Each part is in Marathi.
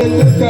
हो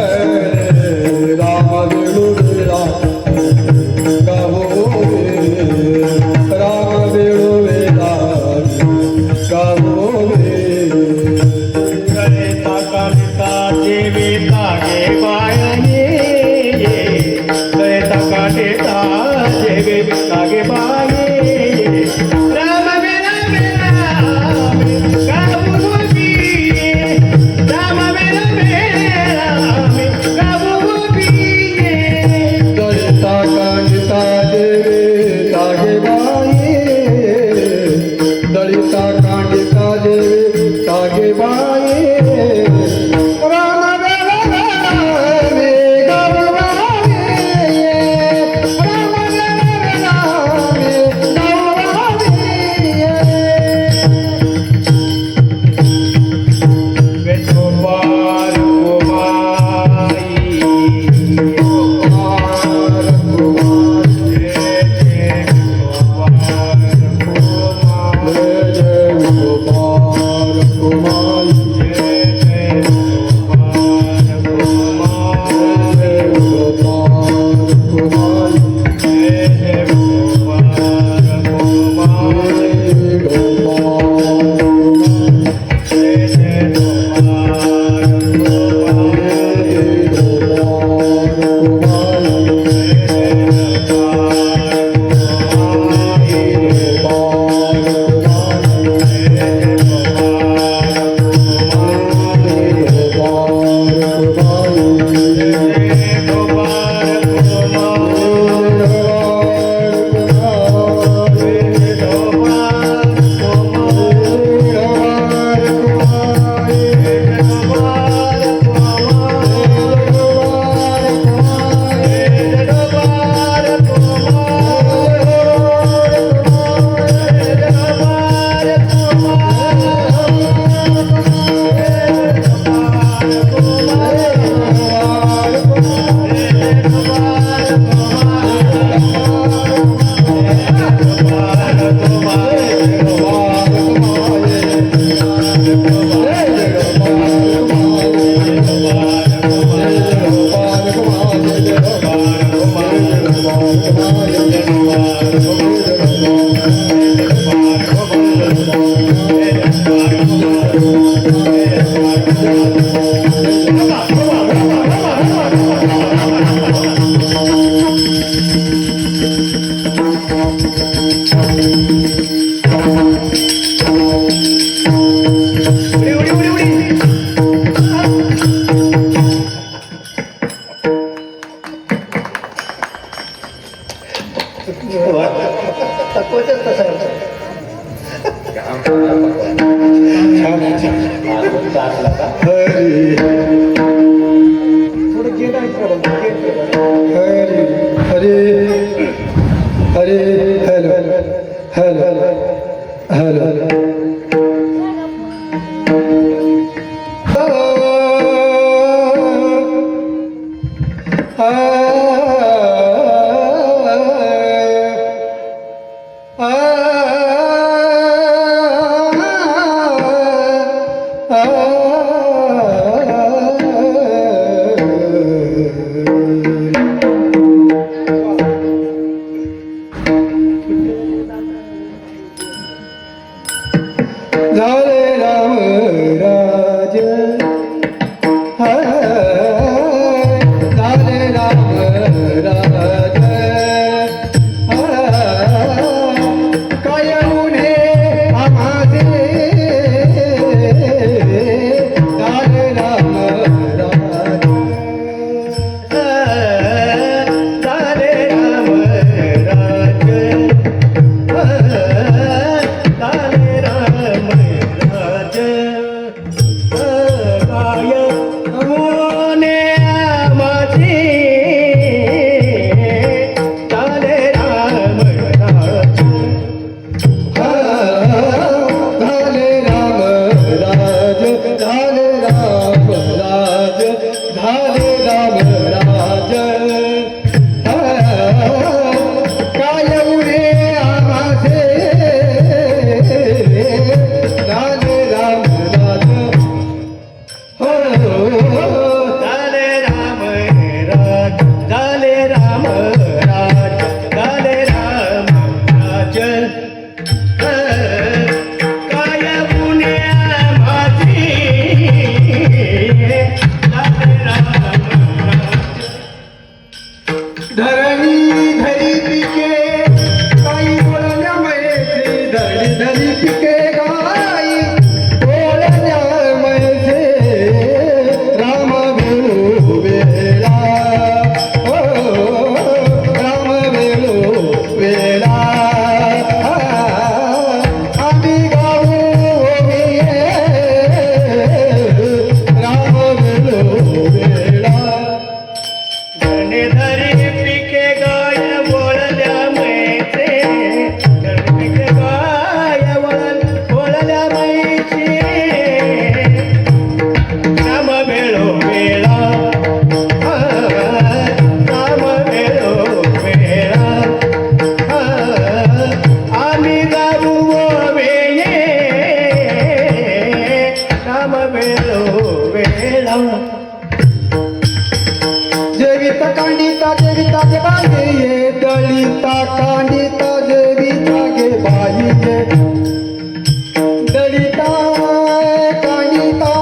वेळा राम वेळो वेळा आम्ही गाऊ ओविये राम वेळो वेळा धरी पिके गाय बोलल्या मैचे पिके गाय बोलल्या मैची राम वेळो वेळा राम वेळो वेळा आम्ही गाऊ ओविये राम वेळो वेळा जेविता कांडिता जेविता गे बाई ये दलिता कांडिता जेविता गे बाई ये दलिता कांडिता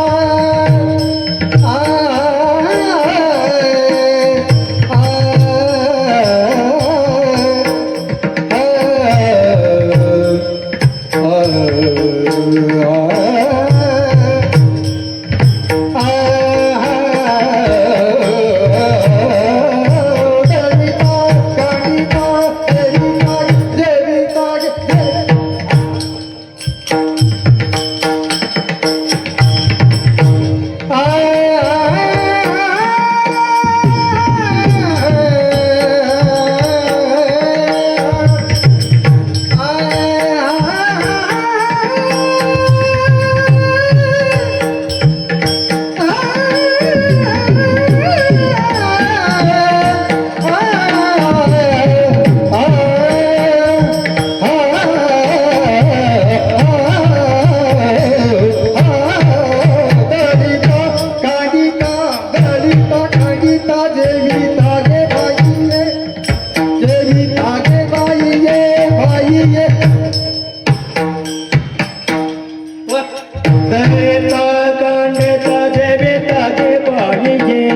दलिता कांडिता जेविता गे बाई ये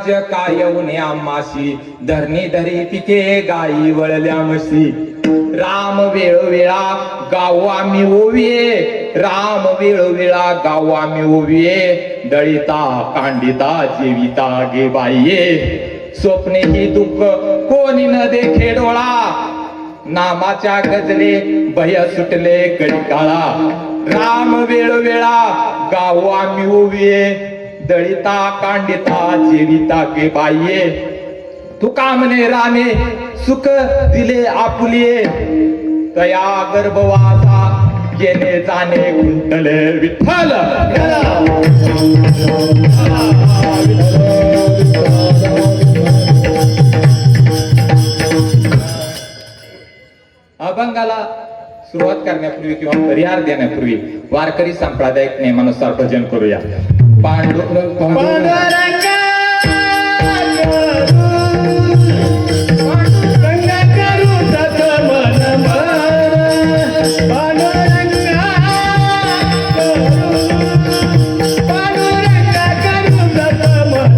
राज्य काय उणे आम्हाशी धरणी धरी पिके गाई वळल्या म्हशी राम वेळोवेळा गाव आम्ही ओविये राम वेळोवेळा गाव आम्ही ओविये दळिता कांडिता जेविता गे बाईये स्वप्ने ही दुःख कोणी न देखे डोळा नामाच्या गजरे भय सुटले कळीकाळा राम वेळोवेळा गाव आम्ही ओविये दळिता कांडिता जेविता गे बाईये तुका म्हणे रामे सुख दिले आपुलिये तया गर्भवासा येणे जाणे गुंतले विठ्ठल अभंगाला सुरुवात करण्यापूर्वी किंवा परिहार देण्यापूर्वी वारकरी सांप्रदायिक नियमानुसार भजन करूया. पांडुरंग पांडुरंग करू सत मन पांडुरंग करू सत मन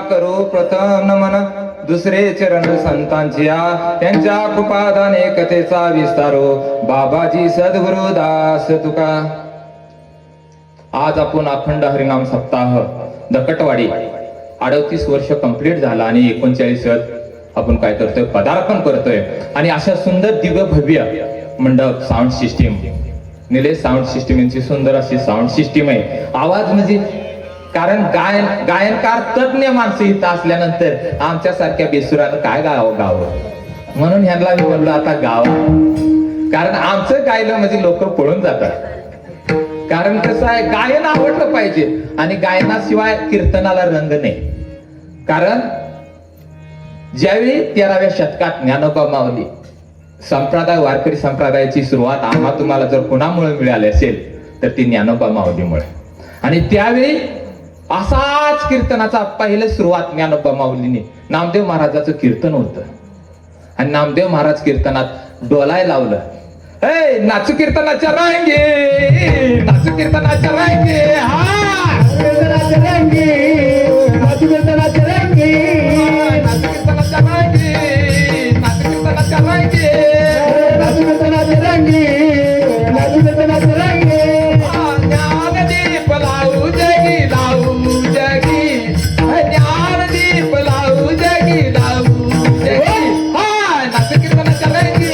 करू प्रथम नमन दुसरे चरण संतांच्या त्यांच्या कृपादाने कथेचा विस्तारो बाबाजी सद्गुरु दास तुका. आज आपण अखंड हरिनाम सप्ताह दकटवाडी 38 वर्ष कंप्लीट झाला आणि 39 आपण काय करतोय पदार्पण करतोय आणि अशा सुंदर दिव्य भव्य मंडप sound system Nilesh sound system यांची सुंदर अशी साऊंड सिस्टीम आहे. आवाज म्हणजे कारण गायनकार तज्ञ माणसं इथं असल्यानंतर आमच्या सारख्या बेसुरानं काय गावं म्हणून ह्यांना मी म्हणलो आता गाव, कारण आमचं गायलं म्हणजे लोक पळून जातात. कारण कसं आहे गायन आवडलं पाहिजे आणि गायनाशिवाय कीर्तनाला रंग नाही. कारण ज्यावेळी 13व्या शतकात ज्ञानोबा माऊली संप्रदाय वारकरी संप्रदायाची सुरुवात आम्हा तुम्हाला जर कुणामुळे मिळाली असेल तर ती ज्ञानोबा माऊलीमुळे. आणि त्यावेळी असाच कीर्तनाचा पहिले सुरुवात ज्ञानोबा माऊलीने नामदेव महाराजाचं कीर्तन होतं आणि नामदेव महाराज कीर्तनात डोलाय लावलं ए नाचू कीर्तनाच्या रांगे, नाचू कीर्तनाच्या रांगे, हा कीर्तनाचे रंगी, नाचू कीर्तनाचे रंगी, नाचू कीर्तनाच्या रांगे, नाचू कीर्तनाच्या रांगे, नाचू कीर्तनाचे रंगी, नाचू कीर्तनाचे रंगी. ज्ञानदीप लावू जगी, लावू जगी, ज्ञानदीप लावू जगी, लावू जगी, हा नाचू कीर्तनाच्या रांगे,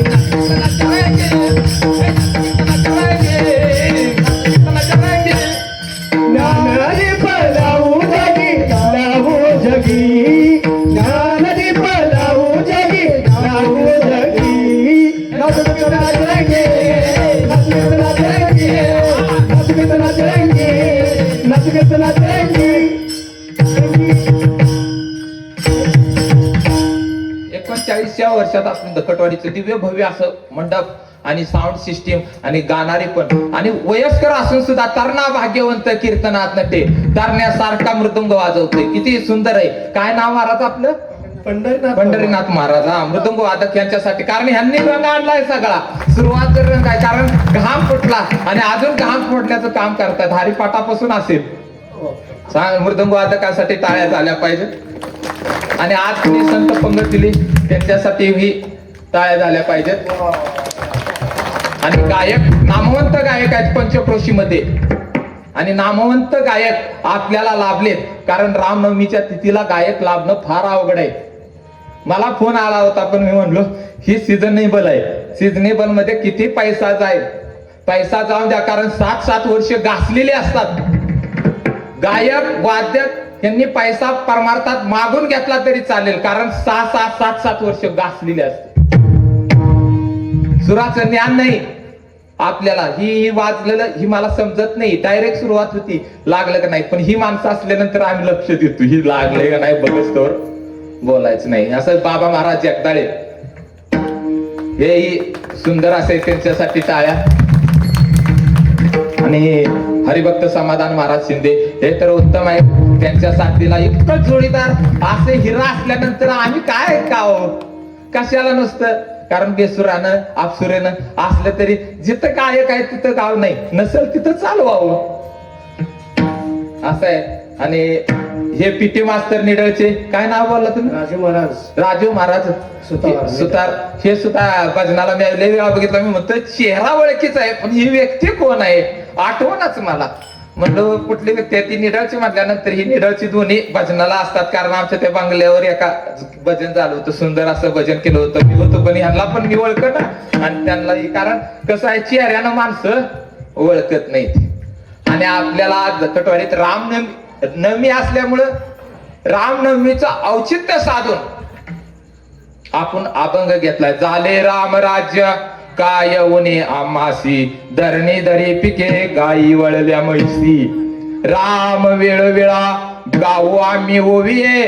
नाचू कीर्तनाच्या रांगे, नाचू कीर्तनाच्या रांगे, नाचू कीर्तनाच्या रांगे. ज्ञानदीप लावू जगी, लावू जगी, ज्ञानदीप लावू जगी, लावू जगी. नाचू कीर्तनाचे रंगी, नाचू कीर्तनाचे रंगी, नाचू कीर्तनाचे रंगी, नाचू कीर्तनाचे रंगी. 39व्या वर्षात आपण दखटवाडीचं दिव्य भव्य असं मंडप आणि साऊंड सिस्टीम आणि गाणारे पण आणि वयस्कर असून सुद्धा तरणा भाग्यवंत कीर्तनात नटे तरण्यासारखा मृदुंग वाजवतोय. किती सुंदर आहे. काय नाव महाराज आपलं? पंढरीनाथ महाराज. हा मृदुंग वादक यांच्यासाठी, कारण ह्यांनी रंग आणलाय सगळा. सुरुवात जर रंग आहे, कारण घाम फुटला आणि अजून घाम फोडण्याचं काम करतात. हरिपाठापासून असेल. सांग मृदुंग वादकासाठी टाळ्या झाल्या पाहिजे. आणि आज तुम्ही संत पंगत दिली त्यांच्यासाठी ही टाळ्या झाल्या पाहिजेत. आणि गायक नामवंत गायक आहेत पंचक्रोशीमध्ये आणि नामवंत गायक आपल्याला लाभलेत. कारण रामनवमीच्या तिथीला गायक लाभणं फार अवघड आहे. मला फोन आला होता पण मी म्हणलो ही सिजनेबल आहे. सिजनेबल मध्ये किती पैसा जाईल, पैसा जाऊन द्या. कारण 7-7 वर्ष घासलेले असतात गायक वाद्यक यांनी पैसा परमार्थात मागून घेतला तरी चालेल. कारण 6-7 वर्ष घासलेले असते. सुराचं ज्ञान नाही आपल्याला. ही वाजलेलं ही मला समजत नाही. डायरेक्ट सुरुवात होती लागलं का नाही. पण ही माणसं असल्यानंतर आम्ही लक्ष देतो ही लागले का नाही बघच तर बोलायचं नाही. असं बाबा महाराज जगदाळे हे सुंदर असे त्यांच्यासाठी टाळ्या. आणि हरिभक्त समाधान महाराज शिंदे हे तर उत्तम आहे. त्यांच्या साथीला इतकं जोडीदार असे हिरा असल्यानंतर आम्ही काय गाव कशाला नसतं. कारण बेसुरानं आपसुरेनं असलं तरी जिथं गायक आहे तिथं गाव नाही, नसेल तिथं चालवावं असं आहे. आणि हे पीटी मास्तर निडळचे काय नाव बोलला तुम्ही? राजू महाराज सुतार. हे सुद्धा भजनाला मी लय वेळा बघितलं. मी म्हणतो चेहरा ओळखीचा आहे पण ही व्यक्ती कोण आहे आठवणच मला. म्हणलं कुठली व्यक्ती आहे ती निडळची. म्हटल्यानंतर ही निडळची दोन्ही भजनाला असतात. कारण आमच्या त्या बंगल्यावर एका भजन झालं होतं. सुंदर असं भजन केलं होतं. मी होतो पण ह्यांना पण मी ओळखत आणि त्यांनाही. कारण कसं आहे चेहऱ्यानं माणसं ओळखत नाहीत. आणि आपल्याला आज दखटवाडीत रामनवमी असल्यामुळं रामनवमीचं औचित्य साधून आपण अभंग घेतलाय. झाले राम राज्य काय उने आमासी, धरणी दरी पिके गायी वळल्या म्हैसी. राम वेळोवेळा गाऊ आम्ही ओविये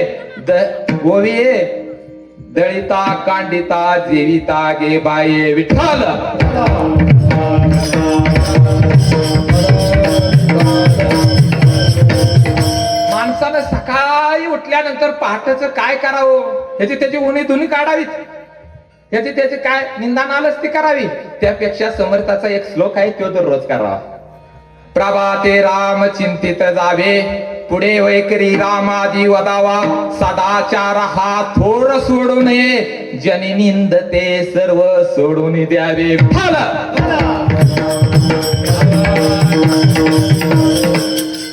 दळिता कांडिता जेविता गे बाये विठ्ठल. माणसानं सकाळी उठल्यानंतर पहाटेचं काय करावं ह्याची त्याची उणी धुनी काढावीत. ह्याची त्याची काय निंदान आलंच ती करावी. त्यापेक्षा समर्थाचा एक श्लोक आहे तो दररोज करावा. प्रभाते राम चिंतित जावे, पुढे वैकरी रामादी वदावा. सदाचार हा थोर सोडू नये, जनी निंदते सर्व सोडून द्यावे.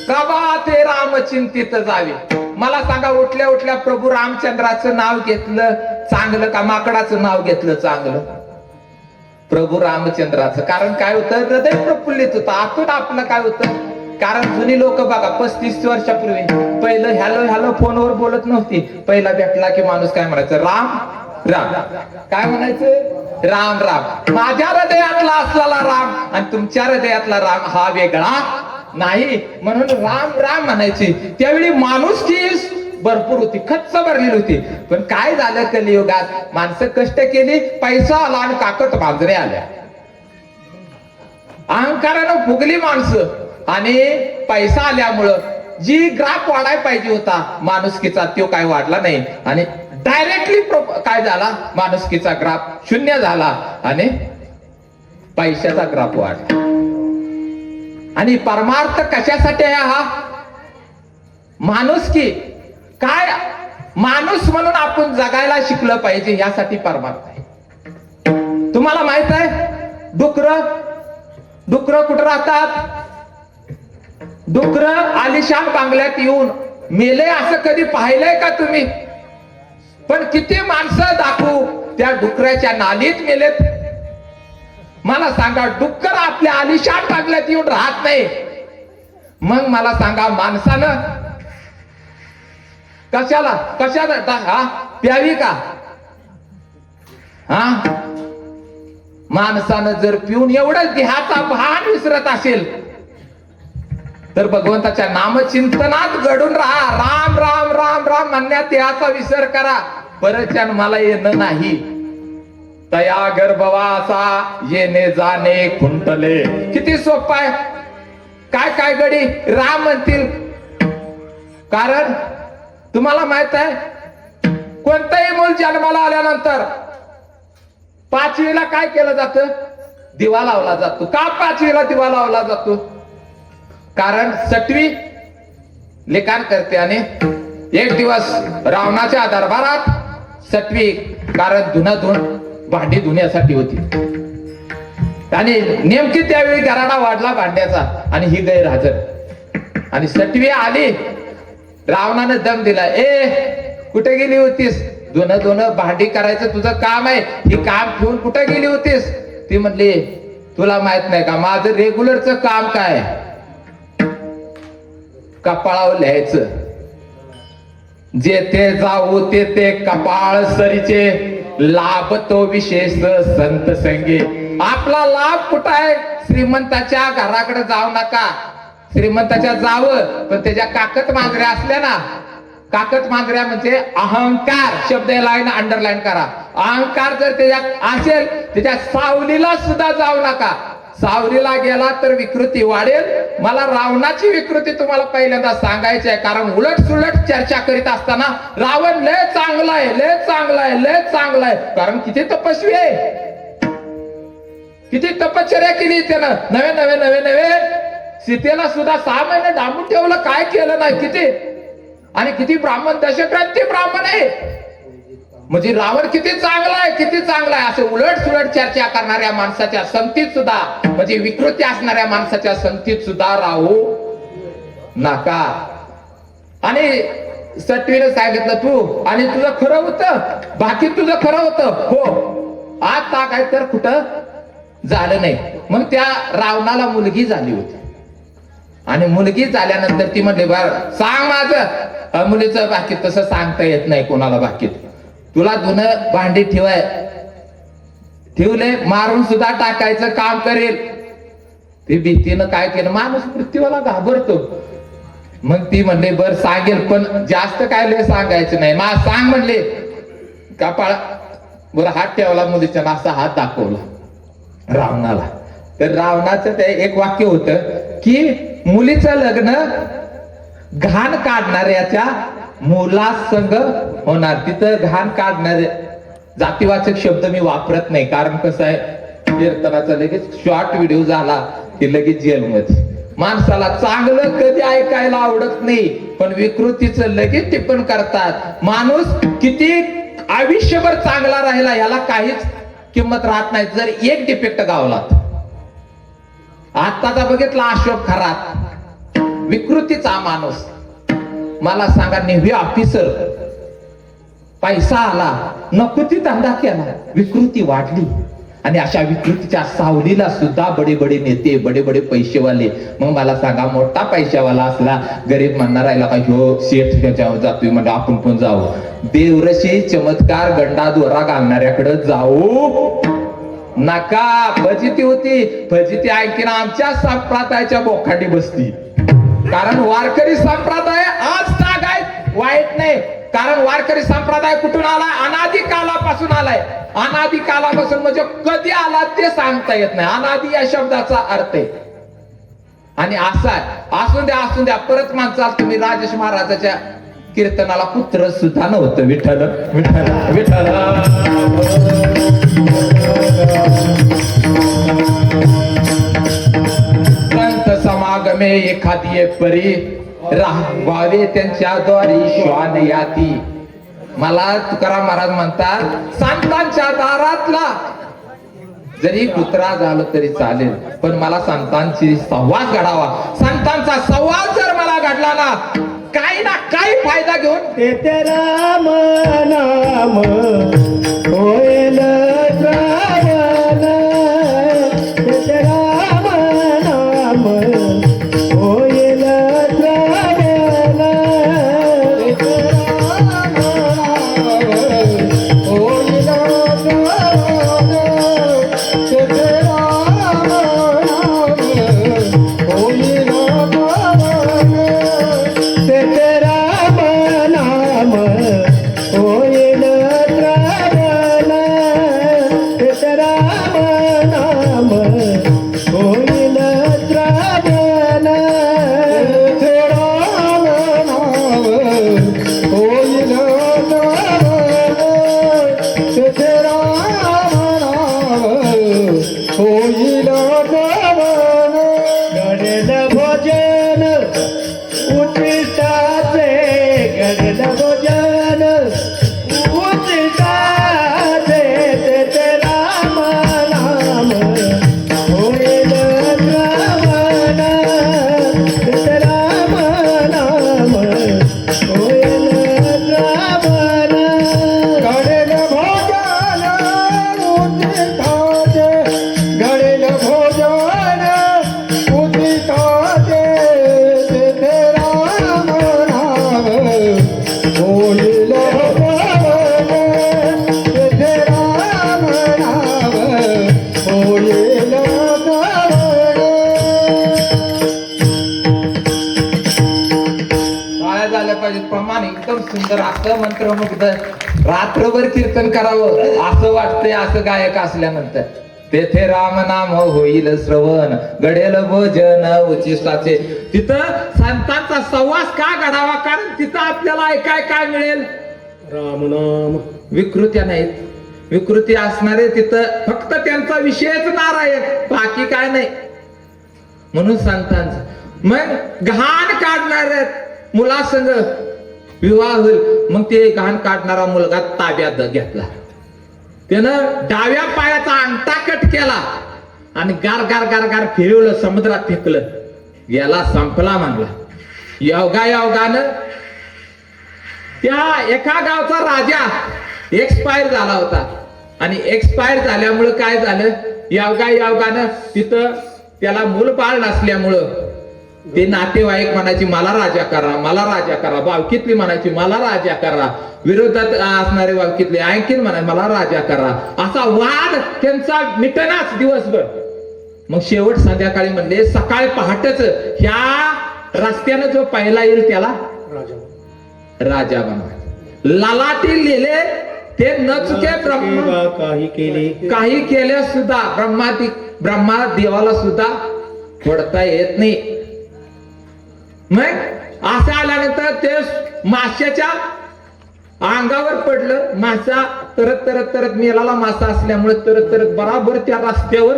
प्रभाते राम चिंतित जावे. मला सांगा उठल्या उठल्या प्रभू रामचंद्राचं नाव घेतलं चांगलं का माकडाचं नाव घेतलं चांगलं? प्रभू रामचंद्राचं. कारण काय होतं हृदय प्रफुल्लित होतं. आतून आपलं काय होतं. कारण जुनी लोक बघा 35 वर्षापूर्वी पहिलं हॅलो फोनवर बोलत नव्हती. पहिला भेटला की माणूस काय म्हणायचं राम राम. काय म्हणायचं राम राम. माझ्या हृदयातला असलेला राम आणि तुमच्या हृदयातला राम हा वेगळा नाही. म्हणून राम राम म्हणायची. त्यावेळी माणूस की भरपूर होती, खच्च भरलेली होती. पण काय झालं कलियुगात माणसं कष्ट केली, पैसा आला आणि काकत मांजरे आल्या. अहंकारानं फुगली माणसं आणि पैसा आल्यामुळं जी ग्राफ वाढायला पाहिजे होता माणुसकीचा तो काय वाढला नाही. आणि डायरेक्टली काय झाला माणुसकीचा ग्राफ 0 झाला. आणि पैशाचा ग्राफ वाढला. आणि परमार्थ कशासाठी आहे हा? माणूस की काय माणूस म्हणून आपण जगायला शिकलं पाहिजे, यासाठी परमार्थ आहे. तुम्हाला माहित आहे डुकर कुठं राहतात? डुकर आलिशान बांगल्यात येऊन मेले असं कधी पाहिलंय का तुम्ही? पण किती माणसं दाखवू त्या डुकराच्या नालीत मेलेत. मला सांगा, डुक्कर आपल्या आलिशान बांगल्यात येऊन राहत नाही, मग मला सांगा माणसानं कशाला हा प्यावी का? हा माणसानं जर पिऊन एवढंच देहाचा भान विसरत असेल तर भगवंताच्या नामचिंतनात घडून राहा. राम राम राम राम म्हणण्यात देहाचा विसर करा. परत जन्माला येणं नाही. तया गर्भवासा येणे जाणे खुंटले. किती सोपं आहे. काय गडी राम म्हणतील. कारण तुम्हाला माहित आहे कोणतंही मूल जन्माला आल्यानंतर 5वीला काय केलं जातं? दिवा लावला जातो. का 5वीला दिवा लावला जातो? कारण 6वी लिखाण करते. आणि एक दिवस रावणाच्या दरबारात 6वी कारण भांडी धुण्यासाठी होती. आणि नेमकी त्यावेळी गराडा वाढला भांड्याचा आणि ही गैरहजर. आणि 6वी आली. रावणानं दम दिला. कुठे गेली होतीस? धुणं भांडी करायचं तुझं काम आहे, हे काम ठेवून कुठे गेली होतीस? ती म्हणली तुला माहित नाही का माझं रेग्युलरचं काम काय? कपाळावर लिहायचं. जेथे जाऊ ते कपाळ सरीचे, लाभ तो विशेष संत संगे. आपला लाभ कुठं आहे? श्रीमंताच्या घराकडे जाऊ नका. श्रीमंताच्या जावं, पण त्याच्या काकत मांजऱ्या असल्या ना, काकत मांजऱ्या म्हणजे अहंकार शब्द लाईन अंडरलाईन करा. अहंकार जर त्याच्यात असेल त्याच्या सावलीला सुद्धा जाऊ नका. सावलीला गेला तर विकृती वाढेल. मला रावणाची विकृती तुम्हाला पहिल्यांदा सांगायची आहे. कारण उलट सुलट चर्चा करीत असताना रावण लय चांगला आहे, लय चांगला आहे, लय चांगला आहे. कारण किती तपस्वी आहे, किती तपश्चर्या केली त्यानं. नवे सीतेला सुद्धा 6 महिने डांबून ठेवलं. काय केलं नाही किती. आणि किती ब्राह्मण, दशक्रांती ब्राह्मण आहे. म्हणजे रावण किती चांगला आहे, किती चांगला आहे असं उलट सुलट चर्चा करणाऱ्या माणसाच्या संगतीत सुद्धा, म्हणजे विकृती असणाऱ्या माणसाच्या संगतीत सुद्धा राहू नका. आणि 6वीने सांगितलं तू आणि तुझं खरं होतं, बाकी तुझं खरं होतं. हो आता काय तर कुठं झालं नाही. मग त्या रावणाला मुलगी झाली होती. आणि मुलगी झाल्यानंतर ती म्हणली बरं सांग माझं. मुलीचं बाकीत तसं सांगता येत नाही कोणाला. बाकीत तुला धुणं भांडी ठेवले, मारून सुद्धा टाकायचं काम करेल. ती भीतीनं काय केलं, माणूस मृत्यूला घाबरतो. मग ती म्हणली बर सांगेल, पण जास्त काय लय सांगायचं नाही. मा सांग म्हणले. कपाळ बरं हात ठेवला मुलीच्या, असा हात दाखवला रावणाला. तर रावणाचं ते एक वाक्य होतं की मुलीचं लग्न घाण काढणाऱ्याच्या मुलासंग होणार. तिथं घाण काढणारे जातीवाचक शब्द मी वापरत नाही. कारण कसं आहे, कीर्तनाचा लगेच शॉर्ट व्हिडिओ झाला की लगेच जेलमध्ये. माणसाला चांगलं कधी ऐकायला आवडत नाही, पण विकृतीचं लगेच टिप्पण करतात. माणूस किती आयुष्यभर चांगला राहिला याला काहीच किंमत राहत नाही जर एक डिफेक्ट गावला. आताचा बघितला अशोक खरात, विकृतीचा माणूस. मला सांगा, नेव्ही ऑफिसर, पैसा आला, नको ती धंदा केला, विकृती वाढली. आणि अशा विकृतीच्या सावलीला सुद्धा बडे बडे नेते, बडे बडे पैसेवाले. मग मला सांगा, मोठा पैशावाला असला, गरीब म्हणणार राहिला का ह्यो शेठ ह्याच्यावर जातोय म्हणजे आपण पण जाऊ. देवरशी चमत्कार गंडा दोरा घालणाऱ्याकडे जाऊ नका. फजिती होती, फजिती आणखीन आमच्या संप्रदायाच्या बोखाटी बसती. कारण वारकरी संप्रदाय आज तागाय वाईट नाही. कारण वारकरी संप्रदाय कुठून आला? अनादी कालापासून आलाय. अनादी कालापासून म्हणजे कधी आला ते सांगता येत नाही. अनादी या शब्दाचा अर्थ आहे. आणि असा असून द्या परत माणसाल तुम्ही राजेश महाराजाच्या कीर्तनाला पुत्र सुद्धा नव्हतं. विठ्ठल विठ्ठल विठ्ठल. रमे एखादी परी राहावे त्यांच्या द्वारी श्वान याती. मला तुकाराम महाराज म्हणतात संतांच्या दारातला जरी कुत्रा झालं तरी चालेल, पण मला संतांची संवाद घडावा. संतांचा संवाद जर मला घडला ना, काही ना काही फायदा घेऊन तेथे राम नाम होईल श्रावण. तेथे राम नाम होईल श्रावण. तेथे राम नाम होईल श्रावण. तेथे राम नाम होईल श्रावण. घडेल भोजन उचिताचे. घडेल भोजन उचिताचे. तेथे राम नाम होईल श्रावण. तेथे राम नाम होईल श्रावण. घडेल भोजन उदिताचे. घडेल भोजन उदिताचे. तेथे राम नाम होईल श्रावण. तेथे राम नाम होईल श्रावण. काय झालं पाहिजे प्रमाण एकदम सुंदर असं मंत्रमुग्ध रात्रभर कीर्तन करावं असं वाटतंय असं गायक असल्यानंतर. तेथे राम नाम होईल श्रवण. घडेल भोजन उचिष्टाचे. तिथं संतांचा संवास का घडावा, कारण तिथं आपल्याला ऐकाय काय मिळेल. राम नाम. विकृत्या नाहीत. विकृती असणारे तिथं फक्त त्यांचा विषयच नारायण, बाकी काय नाही. म्हणून संतांचं मग घाण काढणार मुलासंग विवाह होईल. मग ते घाण काढणारा मुलगा ताब्यात घेतला. त्यानं डाव्या पायाचा अंगठा कट केला आणि गार गार गार गार फिरवलं, समुद्रात फेकलं. याला संपला म्हणला. योगायोगानं त्या एका गावचा राजा एक्सपायर झाला होता आणि एक्सपायर झाल्यामुळं काय झालं, योगायोगानं तिथं त्याला मूल बाळ नसल्यामुळं ते नातेवाईक म्हणायची मला राजा करा, मला राजा करा. बावकीतली म्हणायची मला राजा करा. विरोधात असणारे बावकीतले आणखीन म्हणाय मला राजा करा. असा वाद त्यांचा मिटनाच दिवसभर. मग शेवट संध्याकाळी म्हणले सकाळी पहाटच ह्या रस्त्यानं जो पहिला येईल त्याला राजा बनवा. ललाटी लिहिले ते न चुके ब्रह्मा काही केले सुद्धा ब्रह्मा देवाला सुद्धा फोडता येत नाही. मग असं आल्यानंतर ते माशाच्या अंगावर पडलं. मासा तरत तरत तरत मेलाला मासा असल्यामुळे तरत तरत बराबर त्या रस्त्यावर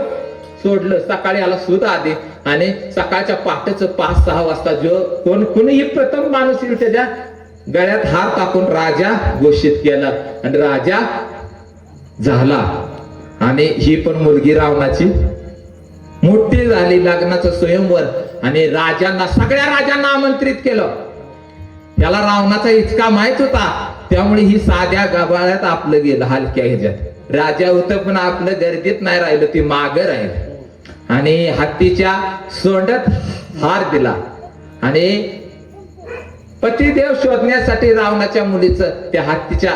सोडलं. सकाळी आला सुद्धा आधी आणि सकाळच्या पहाटेच 5-6 वाजता जो कोणीही प्रथम माणूस येईल त्याच्या गळ्यात हार टाकून राजा घोषित केला आणि राजा झाला. आणि ही पण मुलगी रावणाची मोठी झाली. लग्नाचं स्वयंवर आणि राजांना सगळ्या राजांना आमंत्रित केलं. त्याला रावणाचा इतका माहित होता त्यामुळे ही साध्या गाभाळ्यात आपलं गेलं हलक्या ह्याच्यात. राजा होतं पण आपलं गर्दीत नाही राहिलं, ती मागं राहिलं आणि हत्तीच्या सोंडात हार दिला. आणि पतिदेव शोधण्यासाठी रावणाच्या मुलीचं त्या हत्तीच्या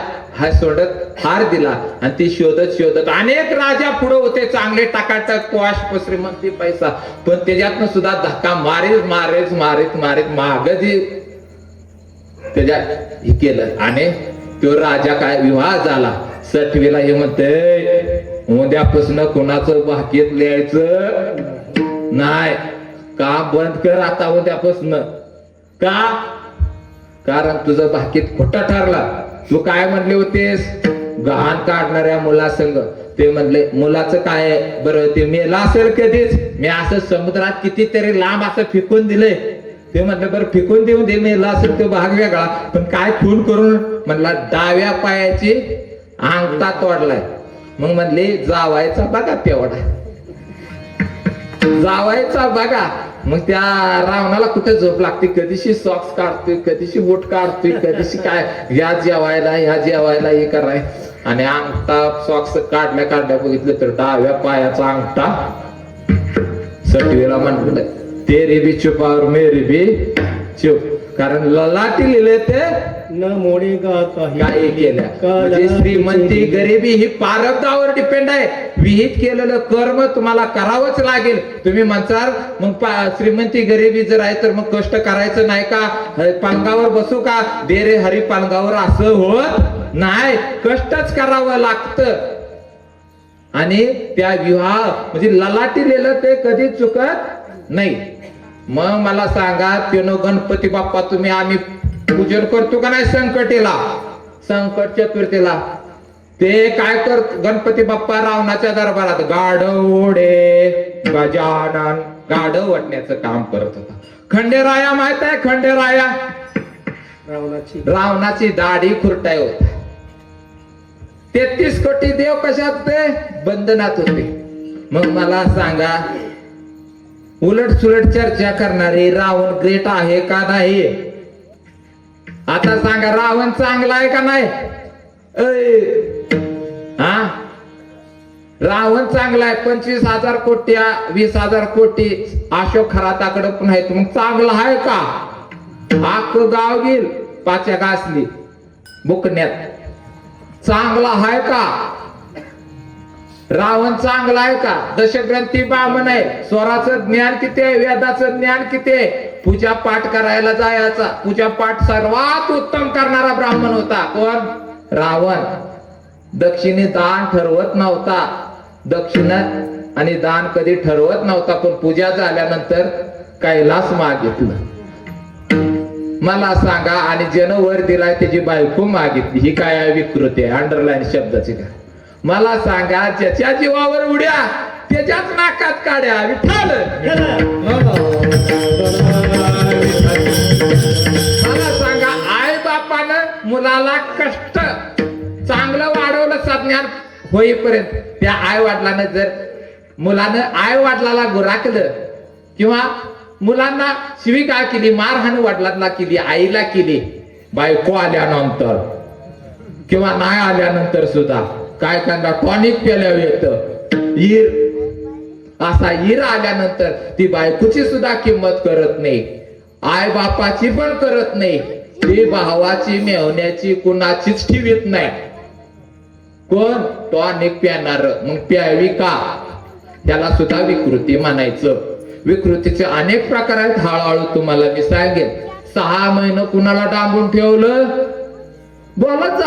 सोडत हार दिला आणि ती शोधत शोधत अनेक राजा पुढे होते चांगले टाकाटक पॉश श्रीमंती पैसा, पण त्याच्यातनं सुद्धा धक्का मारीत माग त्याच्या हे केलं आणि तो राजा काय विवाह झाला. सटवीला हे म्हणते उद्यापासून कोणाचं बाकीत लिहायचं नाही, काम बंद कर आता उद्यापासून. का? कारण तुझं बाकीत खोटा ठरला. तू काय म्हणले होतेस घाण काढणाऱ्या मुलासंग ते म्हणले मुलाचं काय आहे? बरं ते मेला असेल कधीच, मी असं समुद्रात कितीतरी लांब असं फेकून दिलंय. ते म्हटलं बरं फेकून देऊन दे, मेला असेल तो भाग वेगळा, पण काय खून करून म्हणला डाव्या पायाची अंगठा तोडलाय. मग म्हणले जावायचा बघा तेवढा, जावायचा बघा. मग त्या रावणाला कुठे झोप लागते, कधीशी सॉक्स काढतोय, कधीशी बूट काढतोय, कधीशी काय ह्या जेवायला हे कराय. आणि अंगठा सॉक्स काढल्या बघितलं तर डाव्या पायाचा अंगठा. सटवीला म्हणलं तेरे भी चुप और मेरे भी चुप, कारण ललाटी लिहिले ते न मोडेगा काही केल्या. म्हणजे श्रीमंती गरिबी ही प्रारब्धावर डिपेंड आहे. विहित केलेलं कर्म तुम्हाला करावंच लागेल. तुम्ही म्हणसाल मग श्रीमंती गरिबी जर आहे तर मग कष्ट करायचं नाही का, पांगावर बसू का, दे रे हरी पांगावर, असं होत नाही. कष्टच करावं लागतं. आणि त्या विवाह म्हणजे ललाटी लिहिलं ते कधी चुकत नाही. मग मला सांगा तेनो गणपती बाप्पा तुम्ही आम्ही पूजन करतो का नाही संकटीला, संकट चतुर्थीला, ते काय करत गणपती बाप्पा रावणाच्या दरबारात गाढवडे गजानन गाढव वाटण्याचं काम करत होता. खंडेराया माहित आहे, खंडेराया रावणाची दाढी खुरटाय होता. 33 कोटी देव कशात ते बंधनात होते. मग मला सांगा उलट सुलट चर्चा करणारे रावण ग्रेट आहे का नाही? आता सांगा रावण चांगला आहे का नाही? हा रावण चांगला आहे. 25,000 कोटी 20,000 कोटी अशोक खराताकडे पण आहेत. मग चांगला आहे का? आख गाव गेल पाच्या घासली बुकण्यात. चांगला आहे का रावण? चांगला आहे का? दशग्रंथी ब्राह्मण आहे. स्वराचं ज्ञान किती आहे, वेदाचं ज्ञान किती आहे, पूजा पाठ करायला जायचा. पूजा पाठ सर्वात उत्तम करणारा ब्राह्मण होता. कोण? रावण. दक्षिणे दान ठरवत नव्हता, दक्षिणा आणि दान कधी ठरवत नव्हता, पण पूजा झाल्यानंतर कैलास मागितलं. मला सांगा, आणि ज्यानं वर दिलाय त्याची बायको मागितली. ही काय आहे? विकृती आहे. अंडरलाईन शब्दाची का? मला सांगा, ज्याच्या जीवावर उड्या त्याच्याच नाकात काड्या. विठ्ठल मला सांगा, आई बापानं मुलाला कष्ट चांगलं वाढवलं संज्ञान होईपर्यंत, त्या आई वडिलांना जर मुलानं आई वडिलाला गुराकलं किंवा मुलांना शिवीगाळ केली, मारहाण वडिलांना केली, आईला केली, बायको आल्यानंतर किंवा नाही आल्यानंतर सुद्धा काय करणार? टॉनिक प्यायला येतं. असा ईर आल्यानंतर ती बायकोची सुद्धा किंमत करत नाही, आई बापाची पण करत नाही, ती भावाची मेवण्याची कुणाचीच ठेवीत नाही. कोण? टॉनिक प्यानार. मग प्यावी का? त्याला सुद्धा विकृती म्हणायचं. विकृतीचे अनेक प्रकार आहेत. हळूहळू तुम्हाला मी सांगेन. 6 महिने कुणाला डांबून ठेवलं? बोलत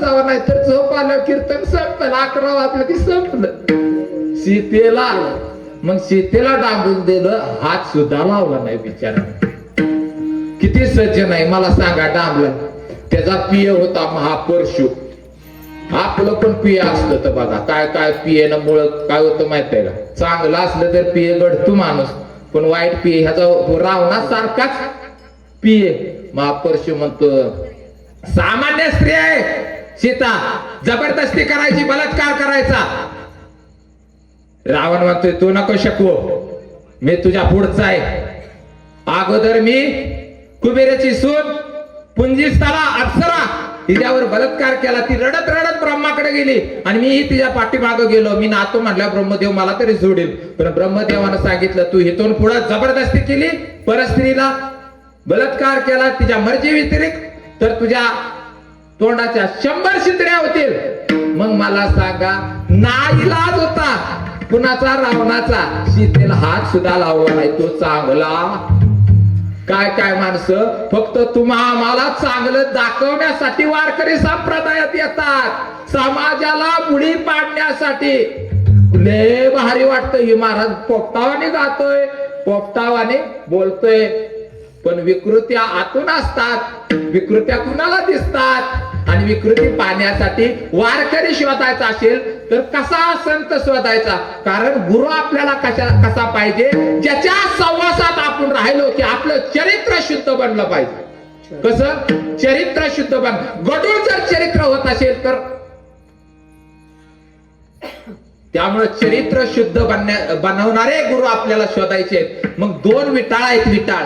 जावा नाहीतर झोप आलं, कीर्तन संपलं, 11 वाजलं की संपलं. सीतेला, मग सीतेला डांबून दिलं, हात सुद्धा लावला नाही बिचारा. किती सज्जन आहे मला सांगा डांबलं. त्याचा पिय होता महापरशु. आपलं पण पिय असलं तर बघा काय काय पियेनं मुळे काय होतं माहित आहे का? चांगलं असलं तर पिय घडतो माणूस, पण वाईट पिय ह्याचा रावणासारखाच पिय. महापरशु म्हणतो सामान्य स्त्री आहे सीता, जबरदस्ती करायची, बलात्कार करायचा. रावण म्हणतोय तू नको शकवो, मी तुझ्या पुढचा आहे. अगोदर मी कुबेराची सून पुंजिस्थला अप्सरा तिच्यावर बलात्कार केला. ती रडत रडत ब्रह्माकडे गेली आणि मी तिच्या पाठीमागे गेलो. मी नातो म्हटल्या ब्रह्मदेव मला तरी सोडेल, पण ब्रह्मदेवानं सांगितलं तू इथून पुढे जबरदस्ती केली, परस्त्रीला बलात्कार केला तिच्या मर्जी व्यतिरिक्त तर तुझ्या तोंडाच्या 100 शितड्या होतील. मग मला सांगा, नाईलाज होता कुणाचा? रावणाचा. सीतेला हात सुद्धा लावला नाही. तो चांगला. काय काय माणसं फक्त तुम्हाला चांगलं दाखवण्यासाठी वारकरी संप्रदायात येतात, समाजाला मुळी पाडण्यासाठी. लय भारी वाटतं ही महाराज पोपटावाने गातोय, पोपटावाने बोलतोय, पण विकृत्या आतून असतात. विकृत्या कुणाला दिसतात? आणि विकृती पाहण्यासाठी वारकरी शोधायचा असेल तर कसा संत शोधायचा? कारण गुरु आपल्याला कसा पाहिजे, ज्याच्या सहवासात आपण राहिलो की आपलं चरित्र शुद्ध बनलं पाहिजे. कसं चरित्र शुद्ध गढूळ जर चरित्र होत असेल तर, त्यामुळे चरित्र शुद्ध बनवणारे गुरु आपल्याला शोधायचे. मग 2 विटाळ आहेत. विटाळ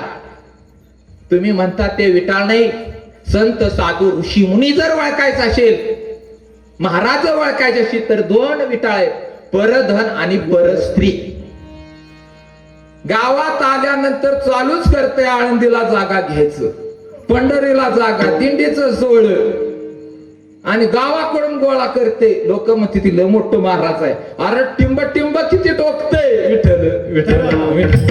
तुम्ही म्हणता ते विटाळ नाही, संत साधू ऋषी मुनी जर ओळखायचं असेल, महाराज ओळखायचे असेल तर 2 विटाळ आहेत, परधन आणि परस्त्री. गावात आल्यानंतर चालूच करते आळंदीला जागा घ्यायचं, पंढरीला जागा, दिंडीचं सोहळं, आणि गावाकडून गोळा करते. लोक म्हणते तिला मोठं महाराज आहे. अरे टिंब टिंब किती टोकते. विठ्ठल विठ्ठल.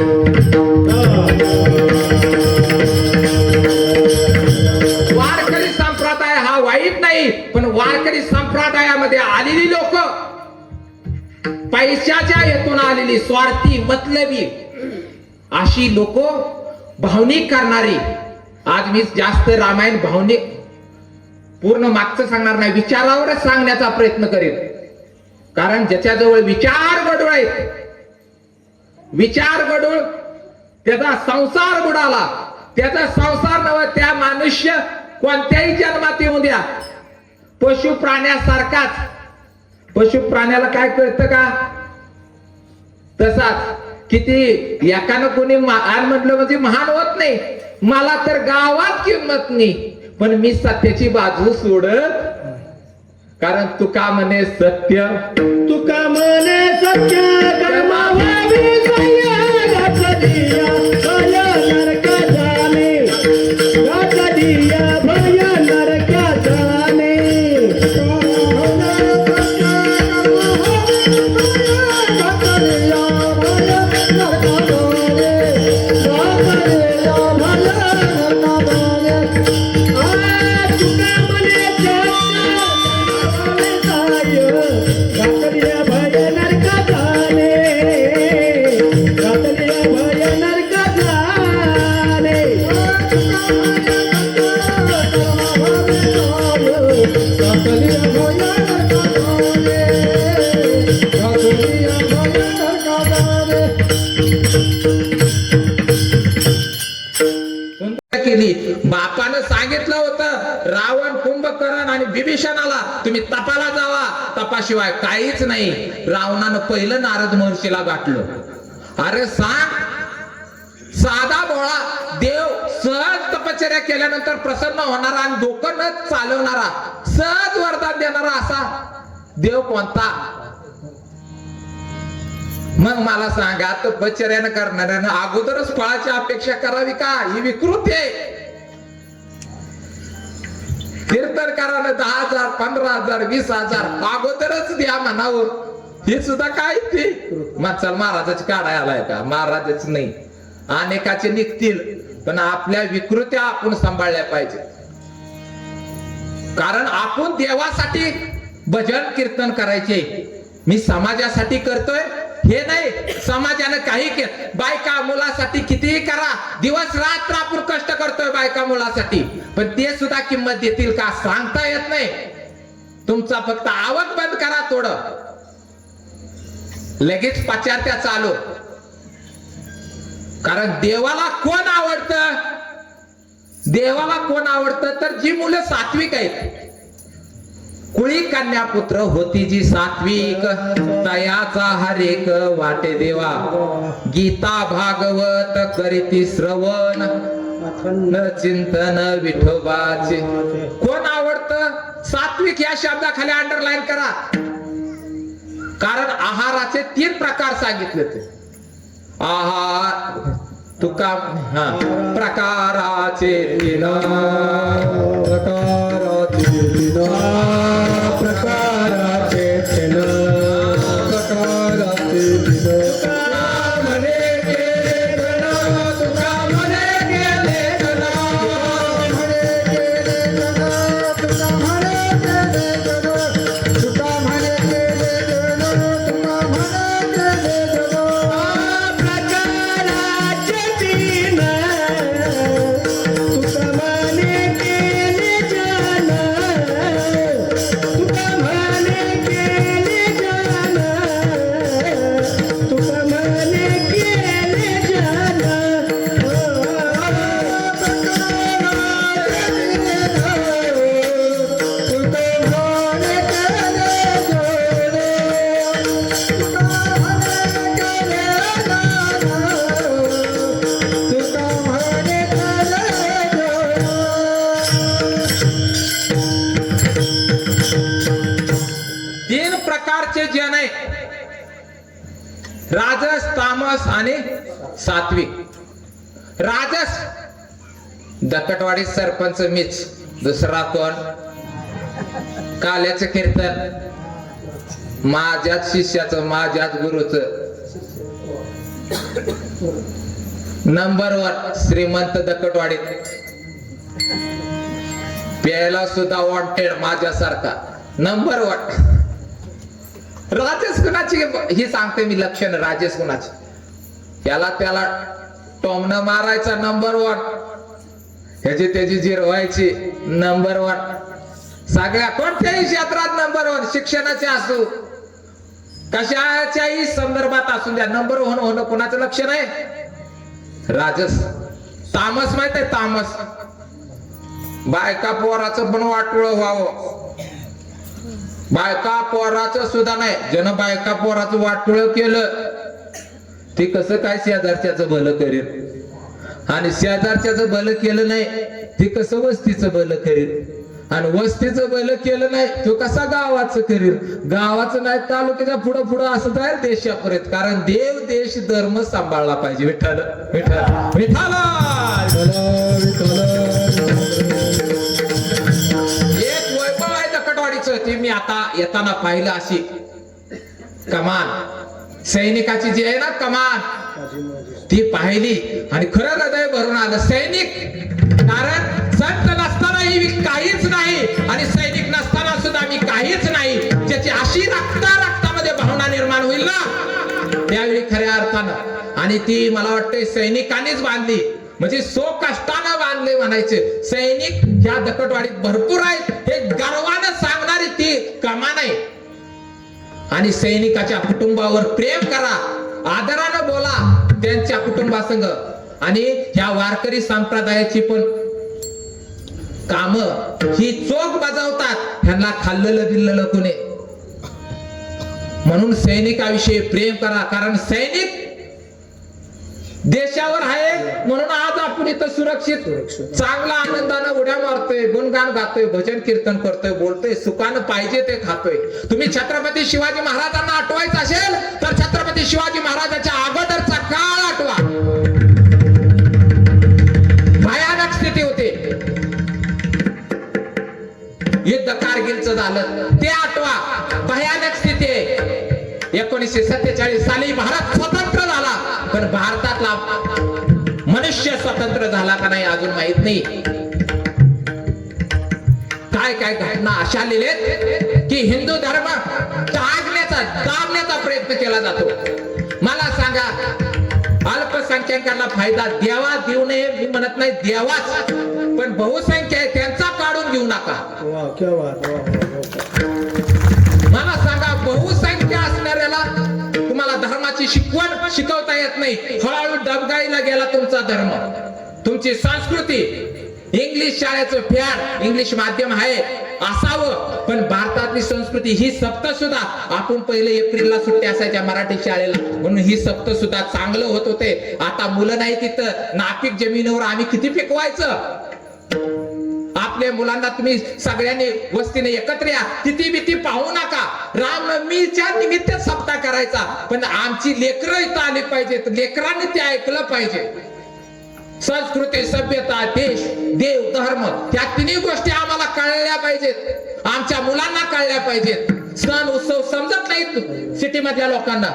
वारकरी संप्रदाय हा वाईट नाही, पण वारकरी संप्रदायामध्ये आलेली लोक पैशाच्या हेतून आलेली, स्वार्थी, मतलबी अशी लोक, भावनिक करणारी. आज मी जास्त रामायण भावनिक पूर्ण मागचं सांगणार नाही, विचारावरच सांगण्याचा प्रयत्न करेन. कारण ज्याच्याजवळ विचार गढूळ आहेत, विचार गढूळ, त्याचा संसार बुडाला. त्याचा संसार नव, त्या मनुष्य कोणत्याही जन्मात येऊ द्या पशु प्राण्यासारखाच. पशु प्राण्याला काय कळतं का? तसाच किती एकानं कोणी महान म्हटलं म्हणजे महान होत नाही. मला तर गावात किंमत नाही, पण मी सत्याची बाजू सोडत. कारण तुका म्हणे सत्य, तुका म्हणे सत्य कर्मावावी सय्या कदिया भय नरक जाणे, कदिया भय नरक जाणे. केली. बापानं सांगितलं होतं रावण, कुंभकर्ण आणि विभीषणाला तुम्ही तपाला जावा, तपाशिवाय काहीच नाही. रावणानं पहिलं नारद महर्षीला गाठलं. अरे सांग, साधा भोळा देव सहज तपश्चर्या केल्यानंतर प्रसन्न होणारा आणि डोकं न चालवणारा, सहज वरदान देणारा असा देव कोणता? मग मला सांगा, तपश्चर्यानं करणाऱ्यानं अगोदरच फळाची अपेक्षा करावी का? ही विकृती आहे. कीर्तनकारानं 10,000, 15,000, 20,000 अगोदरच द्या म्हणावं, हे सुद्धा काय ते चल महाराजाची काढाय आलाय का? महाराजच नाही, अनेकाचे निघतील, पण आपल्या विकृत्या आपण सांभाळल्या पाहिजे. कारण आपण देवासाठी भजन कीर्तन करायचे. मी समाजासाठी करतोय हे नाही, समाजाने काही केलं. बायका मुलासाठी कितीही करा, दिवस रात्र आपण कष्ट करतोय बायका मुलासाठी, पण ते सुद्धा किंमत देतील का सांगता येत नाही. तुमचा फक्त आवक बंद करा थोडं, लगेच पाश्चात्य चालू. कारण देवाला कोण आवडतं? देवाला कोण आवडतं? तर जी मुलं सात्विक आहेत. कुळी कन्या पुत्र होती जी सात्विक, तयाचा हरेक वाटे देवा. गीता भागवत करीती श्रवण, न चिंतन विठोबाचे. कोण आवडतं? सात्विक या शब्दाखाली अंडरलाईन करा. कारण आहाराचे 3 प्रकार सांगितले ते. आहार तुका प्रकाराचे 3 प्रकाराचे 3 तुका म्हणे केले जन तीन प्रकारचे जन आहे, राजस, तामस आणि सात्विक. राजस दकटवाडी सरपंच मीच, दुसरा कोण? काल्याचं कीर्तन, माझ्याच शिष्याचं, माझ्याच गुरुचं. नंबर 1 श्रीमंत दकटवाडीत, प्यायला सुद्धा वॉन्टेड माझ्यासारखा. नंबर 1 राजेश कुणाची ही सांगते मी लक्षण. राजेश कुणाची? याला त्याला टोमणं मारायचा नंबर 1, ह्याची त्याची जिरवायची नंबर 1. सगळ्या कोणत्याही क्षेत्रात नंबर 1, शिक्षणाचे असो कशाच्याही संदर्भात असू द्या, नंबर 1 होणं कोणाचं लक्षण आहे? राजस. तामस माहित आहे? तामस बायका पोराचं पण वाटोळं व्हावं, बायका पोराचं सुद्धा नाही. ज्यानं बायका पोराचं वाटोळं केलं ते कसं काय शेजारच्याचं भलं करेल, आणि शेजारच्याचं भलं केलं नाही ते कसं वस्तीचं भलं करेल, आणि वस्तीचं भलं केलं नाही तो कसा गावाचं करेल, गावाचं नाही तालुक्याच्या पुढं पुढं असं जाईल देशापर्यंत. कारण देव देश धर्म सांभाळला पाहिजे. विठ्ठल विठ्ठल विठ्ठल. एक वैभव आहे दकटवाडीचं, ते मी आता येताना पाहिलं. अशी कमान सैनिकाची जी आहे ना कमान, ती पाहिली आणि खरं हृदय भरून आलं. सैनिक, कारण संत नसतानाही मी काहीच नाही आणि सैनिक नसताना सुद्धा मी काहीच नाही, ज्याची अशी रक्तामध्ये भावना निर्माण होईल ना त्यावेळी खऱ्या अर्थानं. आणि ती मला वाटतं सैनिकांनीच बांधली, म्हणजे सो कष्टानं बांधले म्हणायचे. सैनिक ह्या दकटवाडीत भरपूर आहेत, हे गर्वानं सांगणारी ती कमान आहे. आणि सैनिकाच्या कुटुंबावर प्रेम करा, आदरानं बोला त्यांच्या कुटुंबासंग. आणि ह्या वारकरी संप्रदायाची पण काम ही चोख बजावतात, ह्यांना खाल्लेलं दिलेलं कोणी. म्हणून सैनिकाविषयी प्रेम करा, कारण सैनिक देशावर आहे म्हणून आज आपण इथं सुरक्षित चांगला आनंदानं उड्या मारतोय, गुणगान गातोय, भजन कीर्तन करतोय, बोलतोय, सुखानं पाहिजे ते खातोय. तुम्ही छत्रपती शिवाजी महाराजांना आठवायचं असेल तर छत्रपती शिवाजी महाराजांच्या अगोदरचा काळ आठवा. भयानक स्थिती होते, युद्ध कारगिलचं झालं ते आठवा. भयानक स्थिती आहे. 1947 साली भारत स्वतंत्र झाला, पण भारतातला मनुष्य स्वतंत्र झाला का नाही अजून माहित नाही. काय काय घटना अशा लिहिलेत की हिंदू धर्म दाबण्याचा प्रयत्न केला जातो. मला सांगा, अल्पसंख्याकांना फायदा द्यावा देऊ नये मी म्हणत नाही, द्यावाच, पण बहुसंख्या आहे त्यांचा काढून घेऊ नका. मला सांगा, बहुसंख्या असणाऱ्याला तुम्हाला धर्माची शिकवण शिकवता येत नाही, हळूहळू डबगाईला गेला तुमचा धर्म, तुमची संस्कृती. इंग्लिश शाळेचं फॅड, इंग्लिश माध्यम आहे असावं, पण भारतातली संस्कृती ही सप्त सुद्धा, आपण पहिले एप्रिलला सुट्ट्या असायच्या मराठी शाळेला म्हणून ही सप्त सुद्धा चांगलं होत होते. आता मुलं नाही तिथं, नापीक जमिनीवर आम्ही किती पिकवायचं. आपल्या मुलांना तुम्ही सगळ्यांनी वस्तीने एकत्र या, किती भीती पाहू नका. रामनवमीच्या निमित्त सप्ताह करायचा, पण आमची लेकरं इथं आली पाहिजेत, लेकरांनी ते ऐकलं पाहिजे. संस्कृती, सभ्यता, देश, देव, धर्म या तिन्ही गोष्टी आम्हाला कळल्या पाहिजेत, आमच्या मुलांना कळल्या पाहिजेत. सण उत्सव समजत नाहीत सिटी मधल्या लोकांना,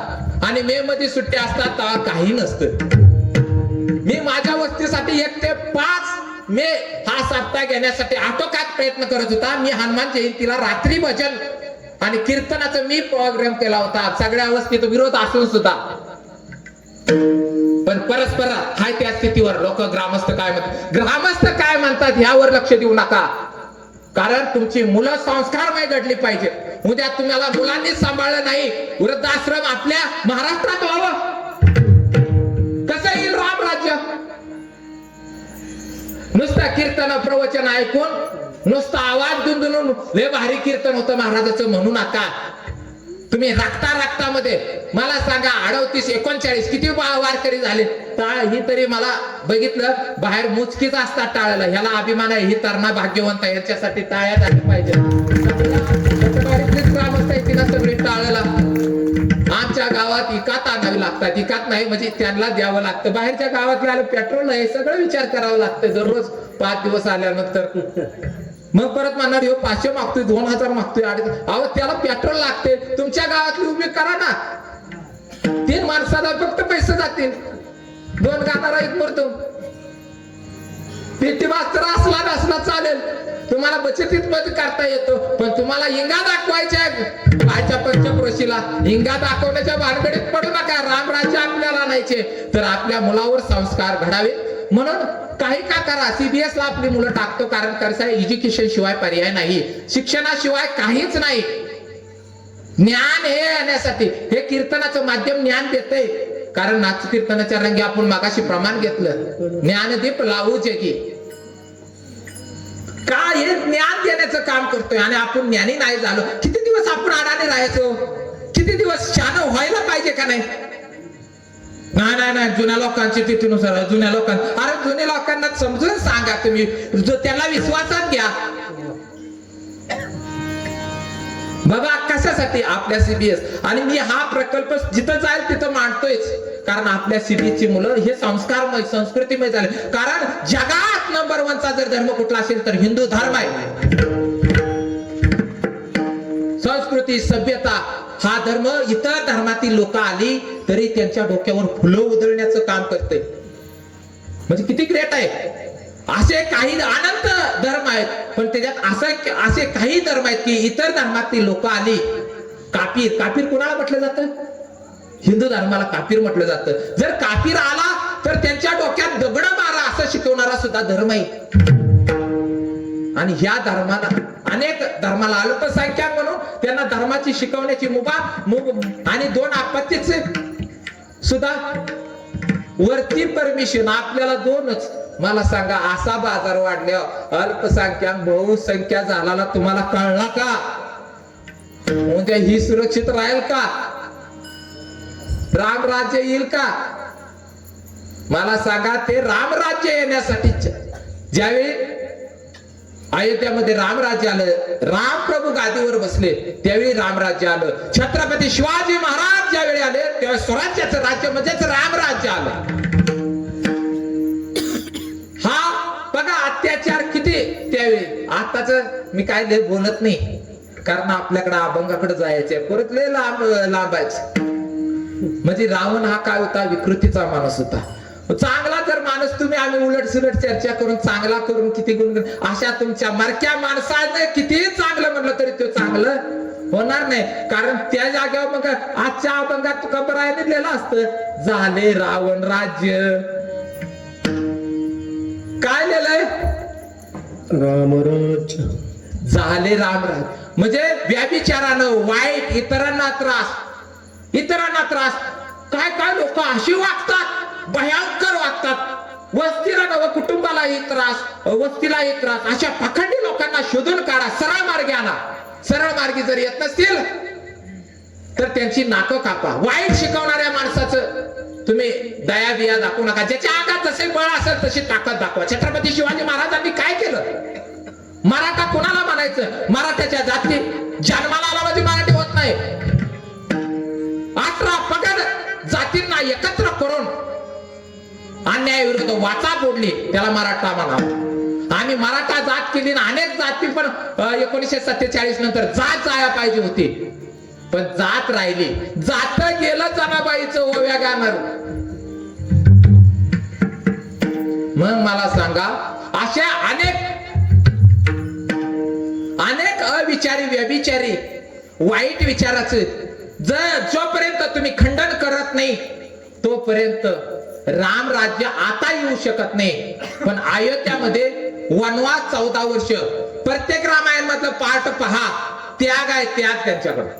आणि मे मध्ये सुट्ट्या असतात तेव्हा काही नसतं. मी माझ्या वस्तीसाठी 1 ते 5 मे हा सप्ताह घेण्यासाठी आटोकाट प्रयत्न करत होता. मी हनुमान जयंतीला रात्री भजन आणि कीर्तनाचं मी प्रोग्राम केला होता, सगळ्या अवस्थेत विरोध असून सुद्धा. पण परस्पर हाय त्या स्थितीवर लोक ग्रामस्थ काय म्हणतात यावर लक्ष देऊ नका, कारण तुमची मुलं संस्कारमय घडली पाहिजे. उद्या तुम्हाला मुलांनी सांभाळलं नाही, वृद्धाश्रम आपल्या महाराष्ट्रात व्हावं, कसं येईल राम राज्य. नुसतं कीर्तन प्रवचन ऐकून, नुसतं आवाज गुंजून लय भारी कीर्तन होतं महाराजाचं म्हणू नका. तुम्ही रक्तामध्ये मला सांगा, 38-39 किती वारकरी झाले. टाळ ही तरी मला बघितलं बाहेर मुचकीच असतात टाळायला, ह्याला अभिमान आहे, ही तरणा भाग्यवंत, यांच्यासाठी टाळ्या झाली पाहिजे. ग्रामस्थ टाळला. आमच्या गावात इकात आणावी लागतात. इकात नाही म्हणजे त्यांना द्यावं लागतं. बाहेरच्या गावातल्या आलं पेट्रोल आहे सगळं विचार करावं लागतं दररोज 5 दिवस आल्यानंतर. मग परत म्हणणार ह्यो 500 मागतोय 2000 मागतोय 2500. अहो त्याला पेट्रोल लागते. तुमच्या गावातली उभी करा ना. 3 माणसाला फक्त पैसे जातील. 2 गाणारा एक मरतो. पेटी मास्तर असला नसला चालेल. तुम्हाला बचतीत मदत करता येतो. पण तुम्हाला हिंगा दाखवायच्या आजच्या पंचक्रोशीला हिंगा दाखवण्याच्या भानगडीत पडू नका. रामराज्य आपल्याला आणायचे तर आपल्या मुलावर संस्कार घडावे. म्हणून काही का करा CBS ला आपली मुलं टाकतो. कारण कसं आहे एज्युकेशन शिवाय पर्याय नाही. शिक्षणाशिवाय काहीच नाही. ज्ञान हे येण्यासाठी हे कीर्तनाचं माध्यम ज्ञान देते. कारण नाच कीर्तनाच्या रंगी आपण मागाशी प्रमाण घेतलं ज्ञानदीप लावू जगी. का हे ज्ञान देण्याचं काम करतोय आणि आपण ज्ञानी नाही झालो. किती दिवस आपण अडाणी राहायचो. किती दिवस शहाणं व्हायला पाहिजे का नाही. नाही जुन्या लोकांची तिथीनुसार जुन्या लोकांना अरे जुन्या लोकांना समजून सांगा. तुम्ही त्याला विश्वासात घ्या. बाबा कशासाठी आपल्या CBS आणि मी हा प्रकल्प जिथं जाईल तिथं मांडतोयच. कारण आपल्या CBS ची मुलं हे संस्कारमय संस्कृतीमय झाले. कारण जगात नंबर 1 चा जर धर्म कुठला असेल तर हिंदू धर्म आहे. संस्कृती सभ्यता हा धर्म इतर धर्मातील लोक आली तरी त्यांच्या डोक्यावर फुलं उधळण्याचं काम करते. म्हणजे किती ग्रेट आहे. असे काही अनंत धर्म आहेत पण त्याच्यात असे काही धर्म आहेत की इतर धर्मातील लोक आली. कापीर कुणाला म्हटलं जातं. हिंदू धर्माला कापीर म्हटलं जातं. जर कापीर आला तर त्यांच्या डोक्यात दगड मारा असं शिकवणारा सुद्धा धर्म आहे. आणि ह्या धर्माला अनेक धर्माला अल्पसंख्याक म्हणून त्यांना धर्माची शिकवण्याची मुभा आणि 2 आपत्तीचे सुद्धा वरती परमिशन आपल्याला 2च. मला सांगा असा बाजार वाढल्या अल्पसंख्याक बहुसंख्या झाला तुम्हाला कळला का. उद्या ही सुरक्षित राहील का. रामराज्य येईल का. मला सांगा ते रामराज्य येण्यासाठी ज्यावेळी अयोध्यामध्ये रामराज्य आलं राम प्रभू गादीवर बसले त्यावेळी रामराज्य आलं. छत्रपती शिवाजी महाराज ज्यावेळी आले तेव्हा स्वराज्याचं राज्य म्हणजेच रामराज्य आलं. हा बघा अत्याचार किती त्यावेळी. आताच मी काय लय बोलत नाही कारण आपल्याकडे अभंगाकडे जायचंय परत लय लांबायचं. म्हणजे रावण हा काय होता विकृतीचा माणूस होता. चांगला जर माणूस तुम्ही आम्ही उलट सुलट चर्चा करून चांगला करून किती गुण अशा तुमच्या मरक्या माणसाने किती चांगलं म्हटलं तरी तो चांगलं होणार नाही. कारण त्या जागेवर मग आजच्या अभंगात तुकारायाने लिहिलं असतं झाले रावण राज्य. काय लिहिलंय रामराज्य झाले रामराज्य. म्हणजे व्यभिचारानं वाईट इतरांना त्रास काय काय लोक अशी वागतात भयंकर वागतात. वस्तीला नव कुटुंबालाही त्रास वस्तीलाही त्रास. अशा पाखंडी लोकांना शोधून काढा. सरळ मार्गे आणा. सरळ मार्गी जर येत नसतील तर त्यांची नाकं कापा. वाईट शिकवणाऱ्या माणसाचं तुम्ही दया बिया दाखवू नका. ज्याच्या अंगात जसे बळ असेल तशी ताकद दाखवा. छत्रपती शिवाजी महाराजांनी काय केलं. मराठा कोणाला म्हणायचं. मराठ्याच्या जाती जन्माला आला म्हणजे मराठी होत नाही. 18 पगड जातींना एकत्र करून अन्यायाविरुद्ध वाचा फोडली त्याला मराठा म्हणावं. आम्ही मराठा जात केली ना अनेक जाती पण 1947 नंतर जात जाया पाहिजे होती पण जात राहिली. जात गेलं जनाबाईचं ओव्या गाणार. मग मला सांगा अशा अनेक अविचारी व्यभिचारी वाईट विचाराचं जोपर्यंत तुम्ही खंडन करत नाही तोपर्यंत रामराज्य आता येऊ शकत नाही. पण अयोध्यामध्ये वनवास 14 वर्ष. प्रत्येक रामायण मधलं पाठ पहा. त्याग आहे त्याग त्यांच्याकडे.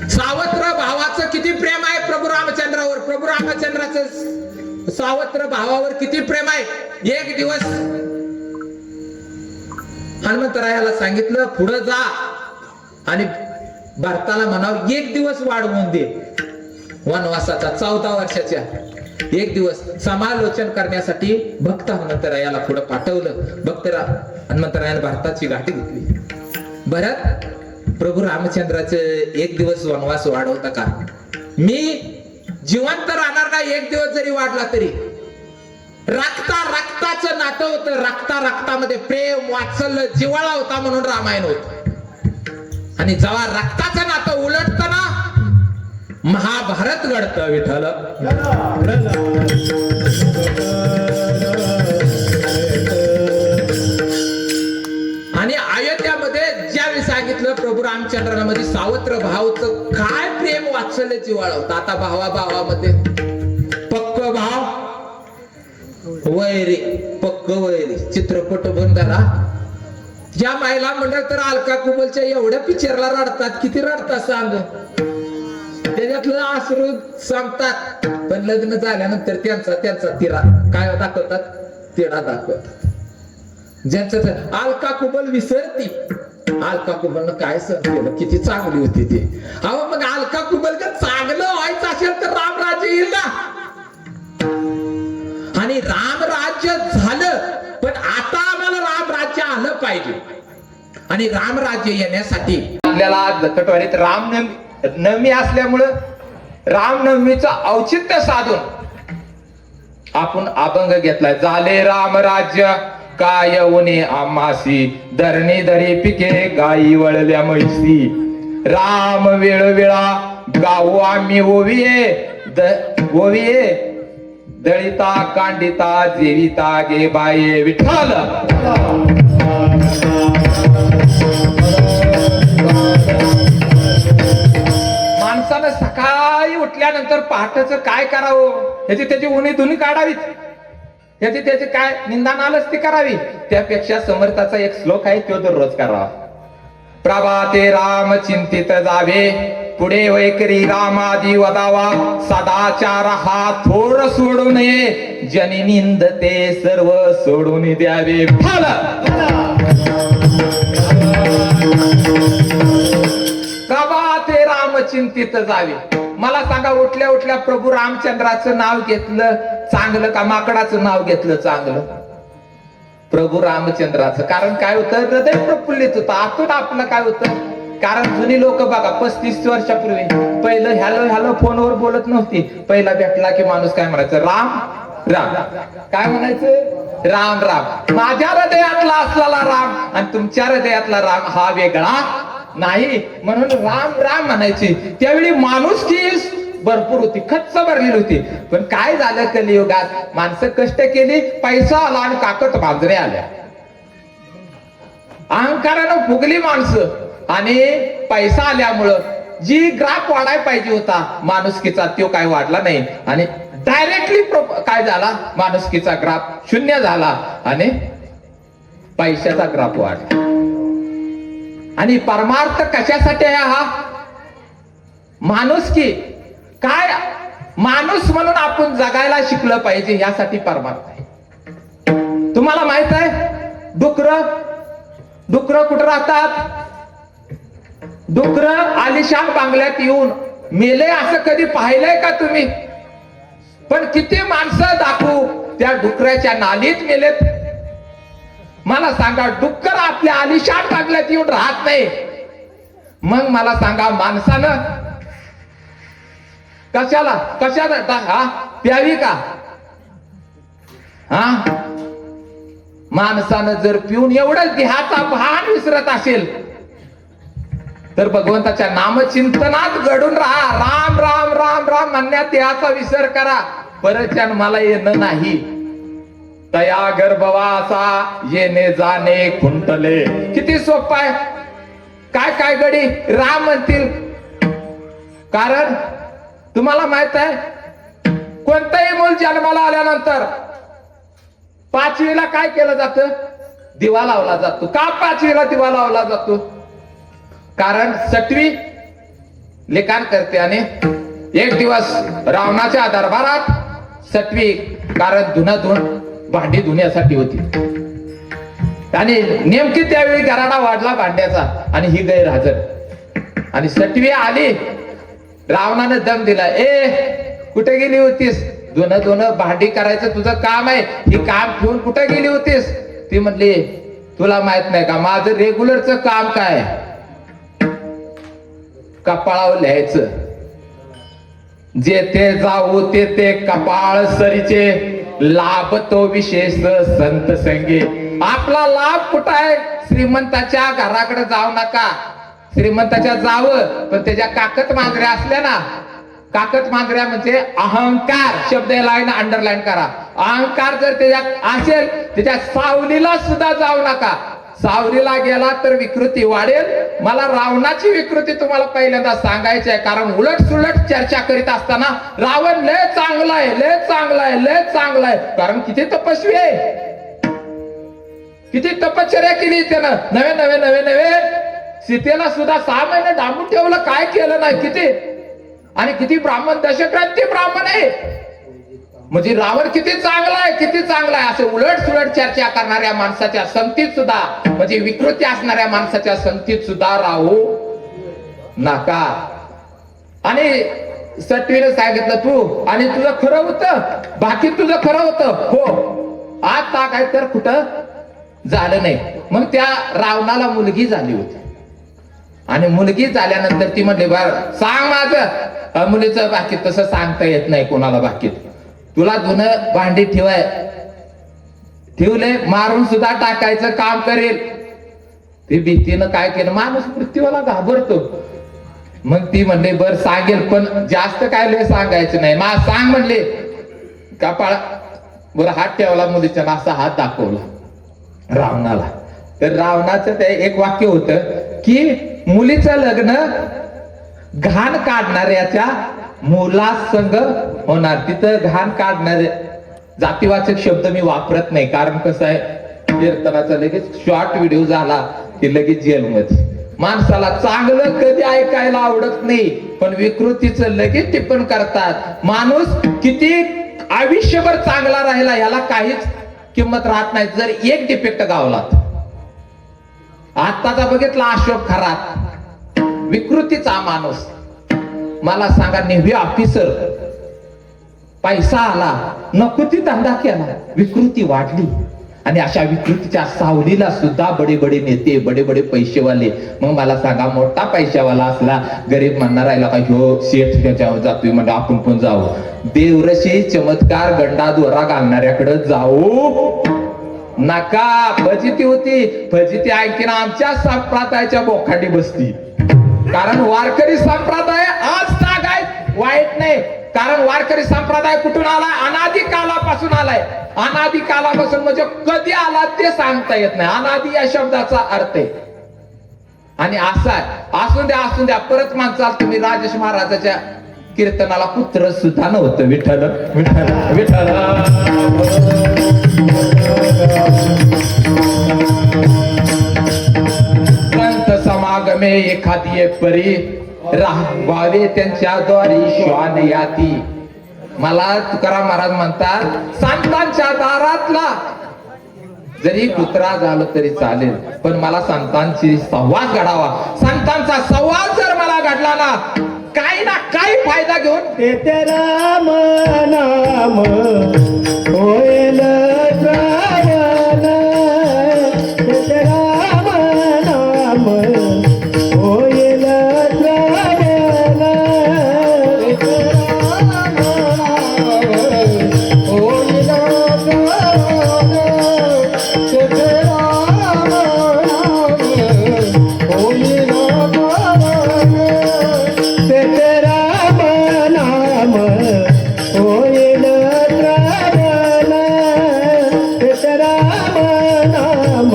सावत्र भावाचं किती प्रेम आहे प्रभू रामचंद्रावर. प्रभू रामचंद्राचं सावत्र भावावर किती प्रेम आहे. एक दिवस हनुमंतरायाला सांगितलं पुढे जा आणि भरताला म्हणाव 1 दिवस वाढवून दे वनवासाचा. 14 वर्षाच्या 1 दिवस समालोचन करण्यासाठी भक्त हनुमंतरायाला पुढे पाठवलं. भक्त हनुमंतरायाने भरताची गाठी घेतली. भरत प्रभू रामचंद्राचे एक दिवस वनवास वाढवता का? मी जिवंत राहणार नाही एक दिवस जरी वाढला तरी. रक्ताचं नातं होतं, रक्तामध्ये प्रेम वात्सल्य जिव्हाळा होता म्हणून रामायण होत. आणि जेव्हा रक्ताचं नातं उलटतं ना, महाभारत घडतं. विठ्ठल आणि अयोध्यामध्ये ज्यावेळी सांगितलं प्रभू रामचंद्रामध्ये सावत्र भावचं काय प्रेम वात्सल्य जिव्हाळा होता. आता भावामध्ये पक्क भाव वैरी, पक्क वैरी. चित्रपट बंधारा ज्या महिला मंडळ तर अलका कुबलच्या एवढ्या पिक्चरला रडतात. किती रडतात सांग. त्याच्यातलं अश्रू संपतात, पण लग्न झाल्यानंतर त्यांचा तिरा काय दाखवतात, तिरा दाखवतात. ज्यांचं अलका कुबल विसरती. अलका कुबलनं काय सण केलं, किती चांगली होती ती. अहो मग अलका कुबल जर चांगलं व्हायचं असेल तर रामराज्य येईल ना. आणि रामराज्य झालं, पण आता आम्हाला रामराज्य आलं पाहिजे. आणि रामराज्य येण्यासाठी आपल्याला आज दत्तवाडीत रामनवमी असल्यामुळं रामनवमीचं औचित्य साधून आपण अभंग घेतलाय. झाले रामराज्य काय उने आमासी, धरणी धरी पिके गायी वळल्या म्हैसी. राम वेळोवेळा गाऊ आम्ही ओविये दळिता कांडिता जेविता गे बाये. विठ्ठल माणसानं सकाळी उठल्यानंतर पहाटेचं काय करावं, त्याची उन्ही धुनी काढावीत, त्याची काय निंदान आलंच ती करावी. त्यापेक्षा समर्थाचा एक श्लोक आहे, तो दररोज करावा. प्रभाते राम चिंतित जावे, पुढे वैकरी रामादी वदावा. सदाचार हा थोर सोडू नये, जनी निंदते सर्व सोडून द्यावे. प्रभाते राम चिंतित जावे. मला सांगा, उठल्या उठल्या प्रभू रामचंद्राचं नाव घेतलं चांगलं का माकडाचं नाव घेतलं चांगलं? प्रभू रामचंद्राचं. कारण काय होतं, हृदय प्रफुल्लित होतं. आतून आपलं काय होतं, कारण जुनी लोक बघा 35 वर्षापूर्वी पहिलं हॅलो फोनवर बोलत नव्हती. पहिला भेटला की माणूस काय म्हणायचं, राम राम. काय म्हणायचं, राम राम. माझ्या हृदयातला असलेला राम आणि तुमच्या हृदयातला राम हा वेगळा नाही, म्हणून राम राम म्हणायची. त्यावेळी माणुसकी भरपूर होती, खच्च भरलेली होती. पण काय झालं कलियुगात, माणसं कष्ट केली, पैसा आला आणि काकत मांजरे आल्या. अहंकारानं फुगली माणसं आणि पैसा आल्यामुळं जी ग्राफ वाढायला पाहिजे होता माणुसकीचा, तो काय वाढला नाही. आणि डायरेक्टली काय झाला, माणुसकीचा ग्राफ शून्य झाला आणि पैशाचा ग्राफ वाढला. आणि परमार्थ कशासाठी आहे हा? माणुसकी. काय माणूस म्हणून आपण जगायला शिकलं पाहिजे, यासाठी परमार्थ आहे. तुम्हाला माहित आहे, डुकर कुठं राहतात? डुकर आलिशान बांगल्यात येऊन मेले असं कधी पाहिलंय का तुम्ही? पण किती माणसं दाखवू त्या डुकराच्या नालीत मेलेत. मला सांगा, डुक्कर आपल्या आलिशान बांगल्यात येऊन राहत नाही. मग मला सांगा, माणसानं कशाला हा प्यावी का? हा, माणसानं जर पिऊन एवढंच देहाचा भान विसरत असेल तर भगवंताच्या नामचिंतनात घडून राहा. राम राम राम राम म्हणण्यात देहाचा विसर करा. परत जन्माला येणं नाही. तया गर्भवासा येणे जाणे खुंटले. किती सोपं आहे. काय गडी राम म्हणतील. कारण तुम्हाला माहित आहे, कोणतंही मूल जन्माला आल्यानंतर 5वीला काय केलं जातं? दिवा लावला जातो. का 5वीला दिवा लावला जातो? कारण 6वी लिखाण करते. आणि एक दिवस रावणाच्या दरबारात 6वी, कारण भांडी धुण्यासाठी होती. आणि नेमकी त्यावेळी गराडा वाढला भांड्याचा आणि ही गैरहजर. आणि 6वी आली, रावणानं दम दिला. कुठे गेली होतीस? धुणं भांडी करायचं तुझं काम आहे, हे काम ठेवून कुठे गेली होतीस? ती म्हणली, तुला माहित नाही का माझं रेग्युलरचं काम काय? कपाळावर लिहायचं, जेथे जाऊ तेथे कपाळ सरीचे, लाभ तो विशेष संत संगे. आपला लाभ कुठं आहे? श्रीमंताच्या घराकडे जाऊ नका. श्रीमंताच्या जावं, पण त्याच्या काकत मांजऱ्या असल्या ना, काकत मांजऱ्या म्हणजे अहंकार शब्द लाईन अंडरलाईन करा. अहंकार जर त्याच्यात असेल, त्याच्या सावलीला सुद्धा जाऊ नका. सावलीला गेला तर विकृती वाढेल. मला रावणाची विकृती तुम्हाला पहिल्यांदा सांगायची आहे, कारण उलट सुलट चर्चा करीत असताना रावण लय चांगला आहे, लय चांगला आहे, लय चांगला आहे. कारण किती तपस्वी आहे, किती तपश्चर्या केली त्यानं. नवे नवे नवे नवे सीतेला सुद्धा 6 महिने डांबून ठेवलं, काय केलं नाही किती. आणि किती ब्राह्मण, दशक्रांती ब्राह्मण आहे. म्हणजे रावण किती चांगला आहे, किती चांगला आहे असे उलट सुलट चर्चा करणाऱ्या माणसाच्या संगतीत सुद्धा, म्हणजे विकृती असणाऱ्या माणसाच्या संगतीत सुद्धा राहू नका. आणि सटवीने सांगितलं तू, आणि तुझं खरं होतं, बाकी तुझं खरं होतं. हो, आता काय तर कुठं झालं नाही. मग त्या रावणाला मुलगी झाली होती, आणि मुलगी झाल्यानंतर ती म्हणली, बरं सांग माझं. मुलीचं बाकी तसं सांगता येत नाही कोणाला. बाकी तुला धुणं भांडी ठेवले, मारून सुद्धा टाकायचं काम करेल. ते भीतीनं काय केलं, माणूस मृत्यूला घाबरतो. मग ती म्हणली बर सांगेल, पण जास्त काय लय सांगायचं नाही. मा सांग म्हणले. कपाळ बरं हात ठेवला मुलीच्या, असा हात दाखवला रावणाला. तर रावणाचं ते एक वाक्य होतं की मुलीचं लग्न घाण काढणाऱ्याच्या मुलासंग होणार. तिथं घाण काढणारे जातीवाचक शब्द मी वापरत नाही, कारण कसं आहे, कीर्तनाचा लगेच शॉर्ट व्हिडिओ झाला की लगेच जेलमध्ये. माणसाला चांगलं कधी ऐकायला आवडत नाही, पण विकृतीचं लगेच टिप्पण करतात. माणूस किती आयुष्यभर चांगला राहिला याला काहीच किंमत राहत नाही जर एक डिफेक्ट गावला. आत्ताचा बघितला अशोक खरात, विकृतीचा माणूस. मला सांगा, नेव्ही ऑफिसर, पैसा आला, नको ती धंदा केला, विकृती वाढली. आणि अशा विकृतीच्या सावलीला सुद्धा बडे बडे नेते, बडे बडे पैसेवाले. मग मला सांगा, मोठा पैशावाला असला, गरीब म्हणणार राहिला का ह्यो शेठ त्याच्यावर जातोय म्हणजे आपण पण जाऊ. देवरशी चमत्कार गंडा दोरा घालणाऱ्याकडे जाऊ नका. फजिती होती, फजिती आणखीन आमच्या संप्रदायाच्या बोखांडी बसती. कारण वारकरी संप्रदाय आज सांगाय वाईट नाही, कारण वारकरी संप्रदाय कुठून आला? अनादी कालापासून आलाय. अनादी कालापासून म्हणजे कधी आला ते सांगता येत नाही. अनादी या शब्दाचा अर्थ आहे. आणि असा असून द्या परत माणसाल तुम्ही राजेश महाराजाच्या कीर्तनाला पुत्र सुद्धा नव्हतं. विठ्ठल विठ्ठल विठ्ठल. संत समागमे एखादी परी, राहावे त्यांच्या द्वारी श्वान याती. मला तुकाराम महाराज म्हणतात, संतांच्या दारातला जरी कुत्रा झालो तरी चालेल, पण मला संतांची संवाद घडावा. संतांचा संवाद जर मला घडला ना, काही ना काही फायदा घेऊन तेथे राम नाम होईल श्रावण, तेथे राम नाम होईल श्रावण, तेथे राम होईल श्रावण, तेथे राम होईल श्रावण, तेथे राम नाम होईल श्रावण, तेथे राम नाम.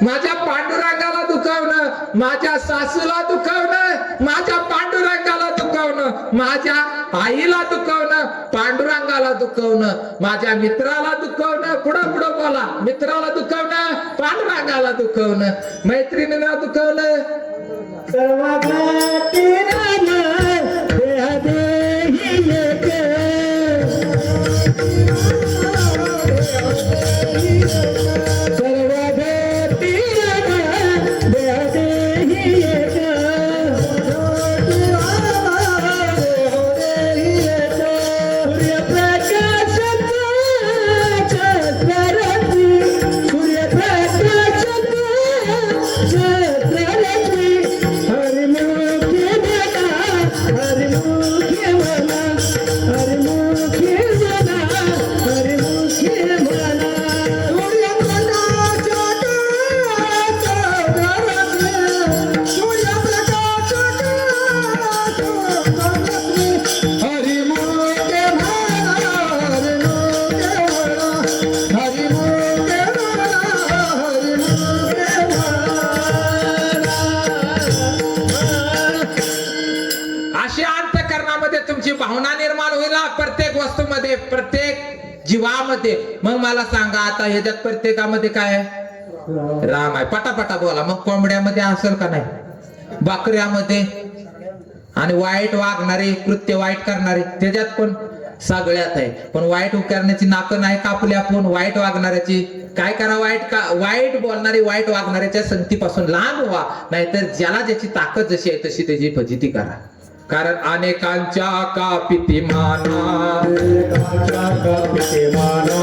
माझ्या पांडुरंगाला दुखावणं, माझ्या सासूला दुखावणं, माझ्या पांडुरंगाला दुखावणं, माझ्या आईला दुखावणं, पांडुरंगाला दुखावणं, माझ्या मित्राला दुखावणं. पुढं पुढं बोला. मित्राला दुखावणं, पांडुरंगाला दुखावणं, मैत्रिणीला दुखावणं. सर्वांगाती राम देह देही एक, सर्वांगाती राम देह देही एक, सूर्यप्रकाशात छत्ररत्नी, हरिमुख भावना निर्माण होईल ना प्रत्येक वस्तूमध्ये, प्रत्येक जीवामध्ये. मग मला सांगा आता ह्याच्यात प्रत्येकामध्ये काय आहे? राम आहे. पटापटा बोला. मग कोंबड्यामध्ये असेल का नाही? बकऱ्यामध्ये? आणि वाईट वागणारे, कृत्य वाईट करणारे त्याच्यात पण सगळ्यात आहे. पण वाईट करण्याची नाकं नाही कापली आपण. वाईट वागणाऱ्याची काय करा? वाईट बोलणारे, वाईट वागणाऱ्याच्या संगतीपासून लांब व्हा. नाहीतर ज्याला ज्याची ताकद जशी आहे तशी त्याची फजिती करा. कारण अनेकांच्या कापिती माना, अनेकांच्या कापिते माना,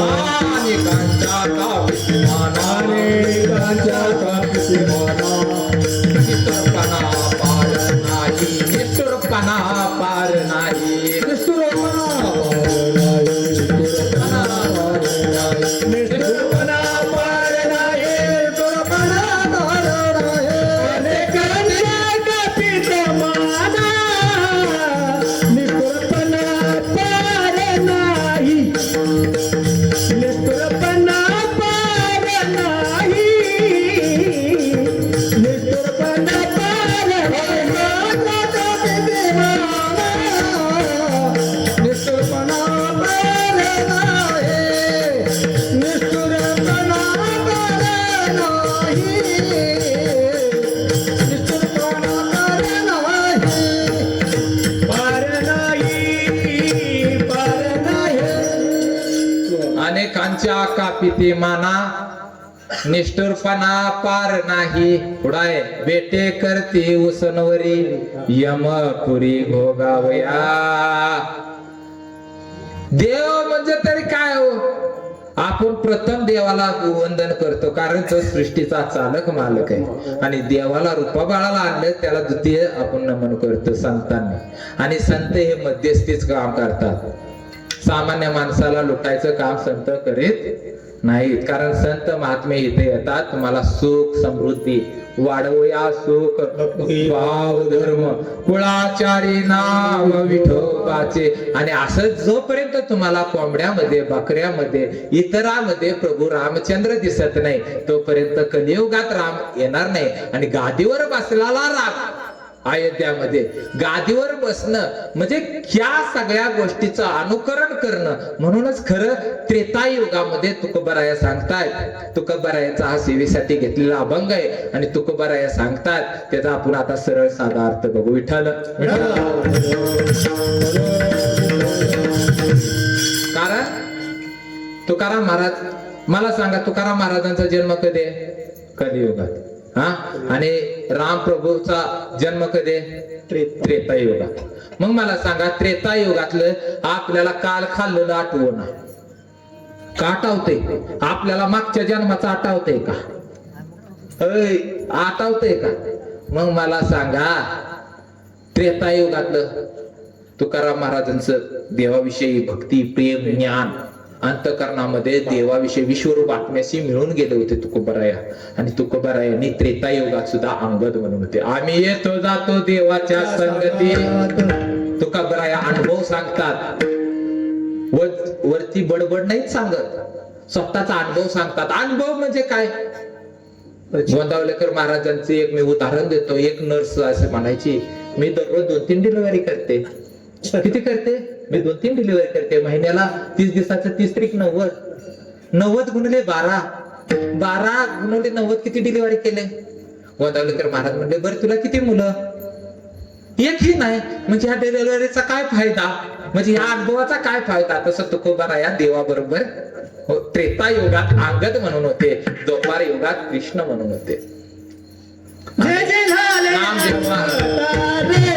अनेकांच्या कापिती माना, अनेकांच्या कापिते माना. निष्ठुरपणा पार नाही, निष्ठुरपणा पार नाही, निष्ठुरपणा पार नाही, निष्ठुरपणा पार नाही, निष्ठुरपणा पार नाही, निष्ठुरपणा पार नाही. अनेकांच्या कापिते माना, निष्ठुरपणा पार नाही, निष्ठुरपणा पार नाही, निष्ठुरपणा पार नाही. निष्ठुरपणा पार नाही, निष्ठुरपणा पार नाही, निष्ठुरपणा पार नाही. पार नाही, पार नाही. अनेकांच्या कापिती माना, निष्ठुरपणा पार नाही. पुढाय बेटे करते उसनवरी, यमपुरी भोगावया. देव म्हणजे तरी काय हो? आपण प्रथम देवाला वंदन करतो, कारण तो सृष्टीचा चालक मालक आहे. आणि देवाला रूपाबाळाला आणलं त्याला द्वितीय आपण नमन करतो संतांनी. आणि संत हे मध्यस्थीच काम करतात. सामान्य माणसाला लुटायचं काम संत करीत नाहीत. कारण संत महात्मे इथे येतात तुम्हाला सुख समृद्धी वाढवूया, सुख भाव धर्म कुळाचारी नाम विठोबाचे. आणि असं जोपर्यंत तुम्हाला कोंबड्यामध्ये, बकऱ्यामध्ये, इतरामध्ये प्रभू रामचंद्र दिसत नाही तोपर्यंत कलियुगात राम येणार नाही. आणि गादीवर बसलेला राम अयोध्यामध्ये गादीवर बसणं म्हणजे ह्या सगळ्या गोष्टीचं अनुकरण करणं. म्हणूनच खरं त्रेतायुगामध्ये तुकोबाराया सांगतात, तुकोबारायाचा हा सेवेसाठी घेतलेला अभंग आहे. आणि तुकोबाराया सांगतात त्याचा आपण आता सरळ साधा अर्थ बघू. विठ्ठल कारण तुकाराम महाराज, मला सांगा तुकाराम महाराजांचा जन्म कधी आहे? कलियुगात. हा, आणि राम प्रभूचा जन्म कधी? त्रेतायुगात. मग मला सांगा त्रेतायुगातलं आपल्याला काल खाल्लेलं आठवण का आठवते? आपल्याला मागच्या जन्माचं आठवतंय का? आठवतंय का? मग मला सांगा त्रेतायुगातलं तुकाराम महाराजांचं देवाविषयी भक्ती, प्रेम, ज्ञान अंतकरणामध्ये देवाविषयी विश्वरूप आत्म्याशी मिळून गेले होते तुकोबाराया. आणि तुकोबारायांनी त्रेतायुगात सुद्धा अंगद म्हणून होते. आम्ही येतो जातो देवाच्या संगती. तुकोबाराया अनुभव सांगतात, वरती बडबड नाही सांगत, स्वतःचा अनुभव सांगतात. अनुभव म्हणजे काय? गोंदावलेकर महाराजांचे एक मी उदाहरण देतो. एक नर्स असे म्हणायची, मी दररोज 2-3 डिलिव्हरी करते. किती करते? मी 2-3 डिलिव्हरी करते. महिन्याला 30 दिवसाचं 30 त्रिक 90, 90 गुणिले 12, 12 गुणिले 90 किती डिलिव्हरी केले? गोंदावलेकर महाराज म्हणले, बरं तुला किती मुलं? एकही नाही. म्हणजे ह्या डिलिव्हरीचा काय फायदा? म्हणजे ह्या अनुभवाचा काय फायदा? तसं तुकोबाराया देवाबरोबर त्रेतायुगात अंगद म्हणून होते, द्वापार युगात कृष्ण म्हणून होते. जय जय झाले नाम जेव्हा जय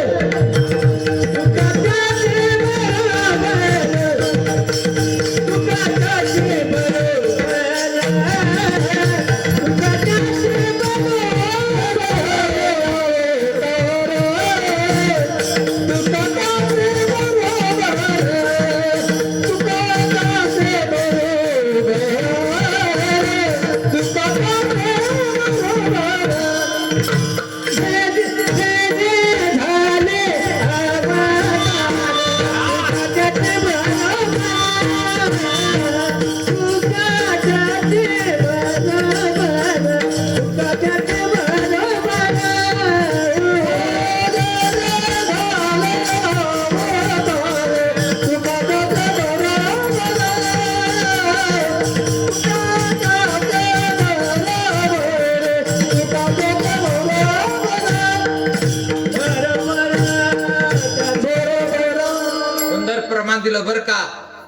दिलं बरं का.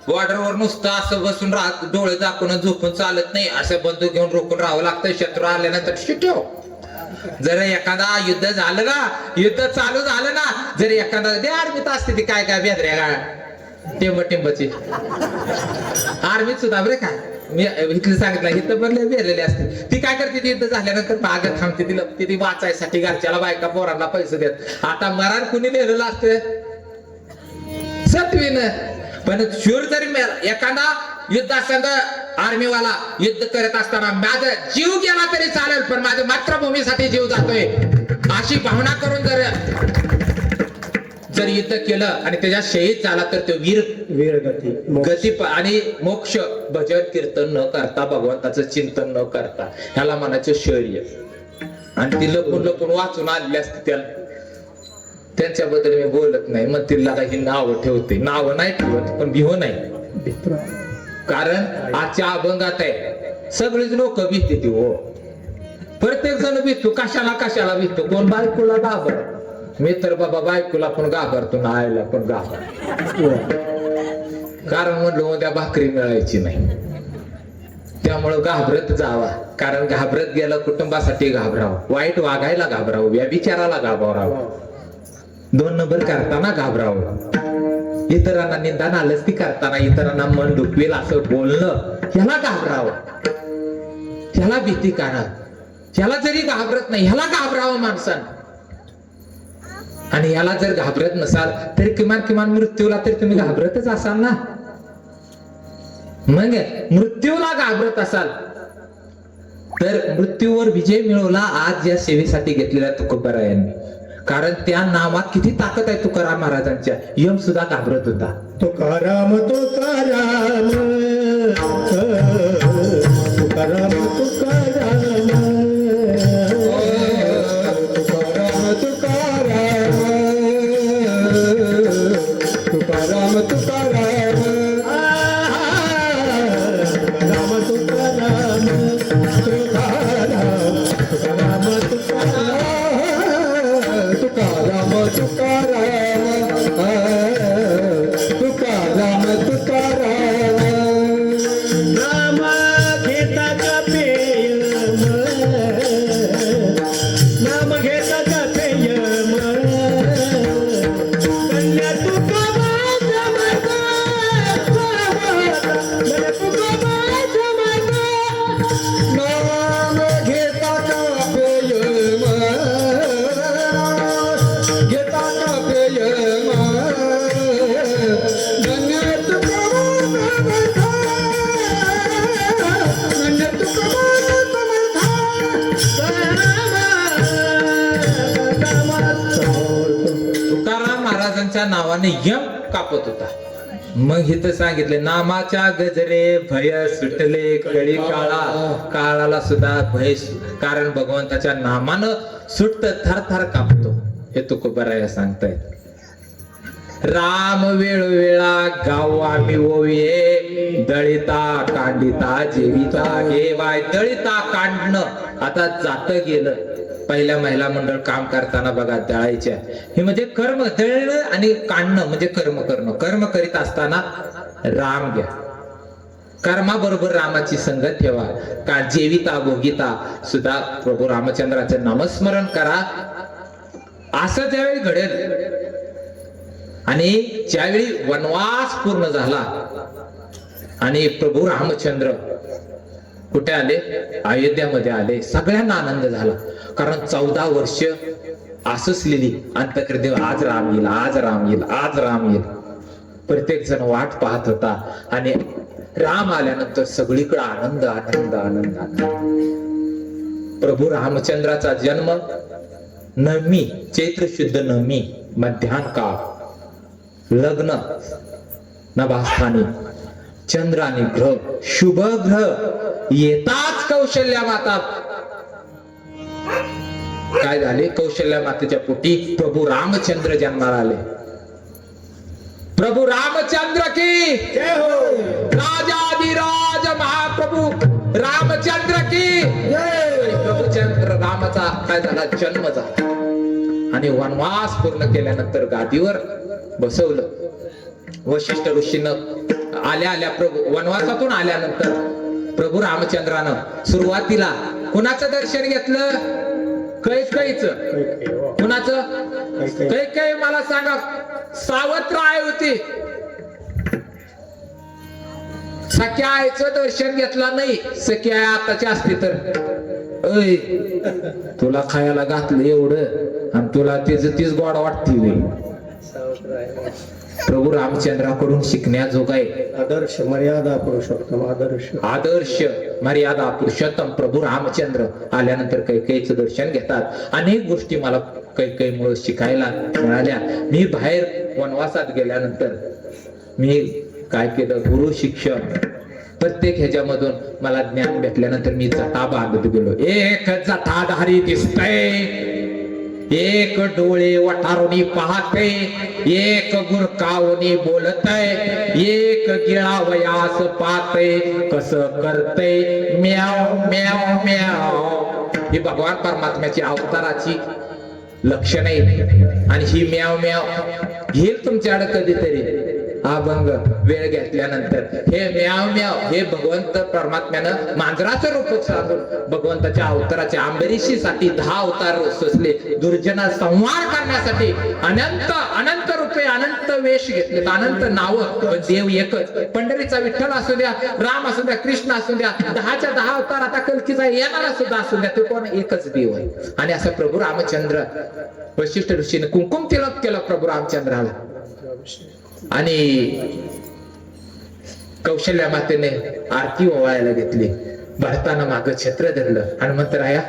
बॉर्डरवर नुसतं असं बसून राहत, डोळे दाखवून झोपून चालत नाही, असं बंदूक घेऊन रोखून राहावं लागतं. शत्रू आल्यानंतर शिट्यो. जर एखादा युद्ध झालं ना, युद्ध चालू झालं ना, जर एखादा दे आर्मीत असते ती काय काय बेदऱ्या गाळ टिंबची आर्मीत सुद्धा बरं का. मी इथलं सांगितलं, इथं पण बेरलेले असते. ती काय करते, ती युद्ध झाल्यानंतर मागं थांबते, तिला ती वाचायसाठी घरच्याला बायका पोरांना पैसे देत. आता मरण कुणी लिहिलेलं असतं, सत्वीनं. पण शूर जरी एखादा युद्ध असताना आर्मीवाला युद्ध करत असताना माझा जीव गेला तरी चालेल, पण माझ्या मातृभूमीसाठी जीव जातोय अशी भावना करून जर युद्ध केलं आणि त्याच्यात शहीद झाला तर तो वीर गती आणि मोक्ष भजन कीर्तन न करता, भगवंताचं चिंतन न करता, ह्याला म्हणायचं शौर्य. आणि ती लपून लपून वाचून आलेली असते त्याला. त्यांच्याबद्दल मी बोलत नाही, मग तिला काही नाव ठेवते. नाव नाही ठेवत, पण भिव नाही. कारण आजच्या अभंगात आहे सगळेच लोक भीती ती हो. प्रत्येक जण भीतो. कशाला भीतो. कोण बायकोला घाबर. मी तर बाबा बायकोला पण घाबरतो, आईला पण घाबर. कारण म्हणलं उद्या भाकरी मिळायची नाही, त्यामुळं घाबरत जावा. कारण घाबरत गेलं कुटुंबासाठी घाबरावं, वाईट वागायला घाबरावं, व्यभिचाराला घाबरावं, 2 नंबर करताना घाबरावं, इतरांना निंदा नालस्ती करताना, इतरांना मन दुखवेल असं बोलणं, ह्याला घाबरावं, ह्याला भीती करा. ह्याला जरी घाबरत नाही, ह्याला घाबरावं माणसानं. आणि ह्याला जर घाबरत नसाल तरी किमान मृत्यूला तरी तुम्ही घाबरतच असाल ना. मग मृत्यूला घाबरत असाल तर मृत्यूवर विजय मिळवला आज या सेवेसाठी घेतलेल्या तुकोबारायांनी. कारण त्या नामात किती ताकद आहे तुकाराम महाराजांच्या. यम सुद्धा घाबरत होता. तुकाराम तुकाराम तुकाराम तुकाराम तुकाराम नावाने यम कापत होता. मग इथं सांगितले नामाच्या गजरे भय सुटले कळी काळाला सुद्धा भय. कारण भगवंताच्या नामानं सुटत थरथर कापतो. हे तुकोबाराया सांगतायत. राम वेळोवेळा गाव आम्ही ओविये दळिता कांडिता जेविता घेवाय. दळिता कांडणं आता जात गेलं. पहिल्या महिला मंडळ काम करताना बघा दळायच्या. हे म्हणजे कर्म. दळणं आणि काढणं म्हणजे कर्म करणं. कर्म करीत असताना राम घ्या. कर्माबरोबर रामाची संगत ठेवा. का जेविता भोगिता सुद्धा प्रभू रामचंद्राचे नामस्मरण करा. असं ज्यावेळी घडेल आणि ज्यावेळी वनवास पूर्ण झाला आणि प्रभू रामचंद्र कुठे आले? अयोध्यामध्ये आले. सगळ्यांना आनंद झाला. कारण 14 वर्ष आसुसलेली अंतःकृती आज राम येईल, आज राम येईल, आज राम येईल. प्रत्येक जण वाट पाहत होता आणि राम आल्यानंतर सगळीकडे आनंद आनंद आनंद आनंद. प्रभू रामचंद्राचा जन्म नवमी चैत्र शुद्ध नवमी मध्यान्ह काळ. लग्न नभास्थानी चंद्र आणि ग्रह शुभ ग्रह येताच कौशल्या माता काय झाले? कौशल्या मातेच्या पोटी प्रभू रामचंद्र जन्माला आले. प्रभू रामचंद्र की जय हो. राजाधिराज महाप्रभू रामचंद्र की जय. प्रभूचंद्र रामाचा काय झाला? जन्म झाला आणि वनवास पूर्ण केल्यानंतर गादीवर बसवलं. वशिष्ठ ऋषीनं आल्या प्रभू वनवासातून आल्यानंतर प्रभू रामचंद्रानं सुरुवातीला कुणाचं दर्शन घेतलं? कैकेयीच. कुणाचं? कैकेयी. मला सांगा, सावत्र आई होती, सख्या आईचं दर्शन घेतलं नाही. सख्या आई आताची असती तर, ऐ तुला खायला घातलं एवढं आणि तुला तीच गोड वाटते. प्रभू रामचंद्राकडून शिकण्याजोग आहे. आदर्श मर्यादा पुरुषोत्तम. आदर्श मर्यादा पुरुषोत्तम प्रभू रामचंद्र आल्यानंतर कैकेयीचं दर्शन घेतात. अनेक गोष्टी मला कैकेयीमुळे शिकायला मिळाल्या. मी बाहेर वनवासात गेल्यानंतर मी काय केलं, गुरु शिक्षण प्रत्येक ह्याच्यामधून मला ज्ञान भेटल्यानंतर मी जटा बांधत गेलो. एक जटाधारी दिसतय, एक डोळे वटारुनी पाहते, एक गुरकावनी बोलतय, एक गिळावयास पाहते, कसं करते म्याव म्याव म्याव. ही भगवान परमात्म्याची अवताराची लक्षण आहे. आणि ही म्याव म्याव घेईल तुमच्याकडे कधीतरी अभंग वेळ घेतल्यानंतर. हे म्याव म्याव हे भगवंत परमात्म्यानं मांजराचं रूप सांगून भगवंताच्या अवताराच्या अंबरीशीसाठी 10 अवतार सजले. दुर्जना संहार करण्यासाठी अनंत अनंत रूपे अनंत वेश घेतले, अनंत नावं, पण देव एकच. पंढरीचा विठ्ठल असू द्या, राम असू द्या, कृष्ण असू द्या, 10च्या 10 अवतार आता कल्कीचा येणारा सुद्धा असू द्या, तो कोण एकच देव आहे. आणि असं प्रभू रामचंद्र वशिष्ठ ऋषीने कुंकुम तिलक केलं प्रभू रामचंद्राला. आणि कौशल्या मातेने आरती ओवाळायला घेतली. भरतानं माग छत्र धरलं. हनुमंतराया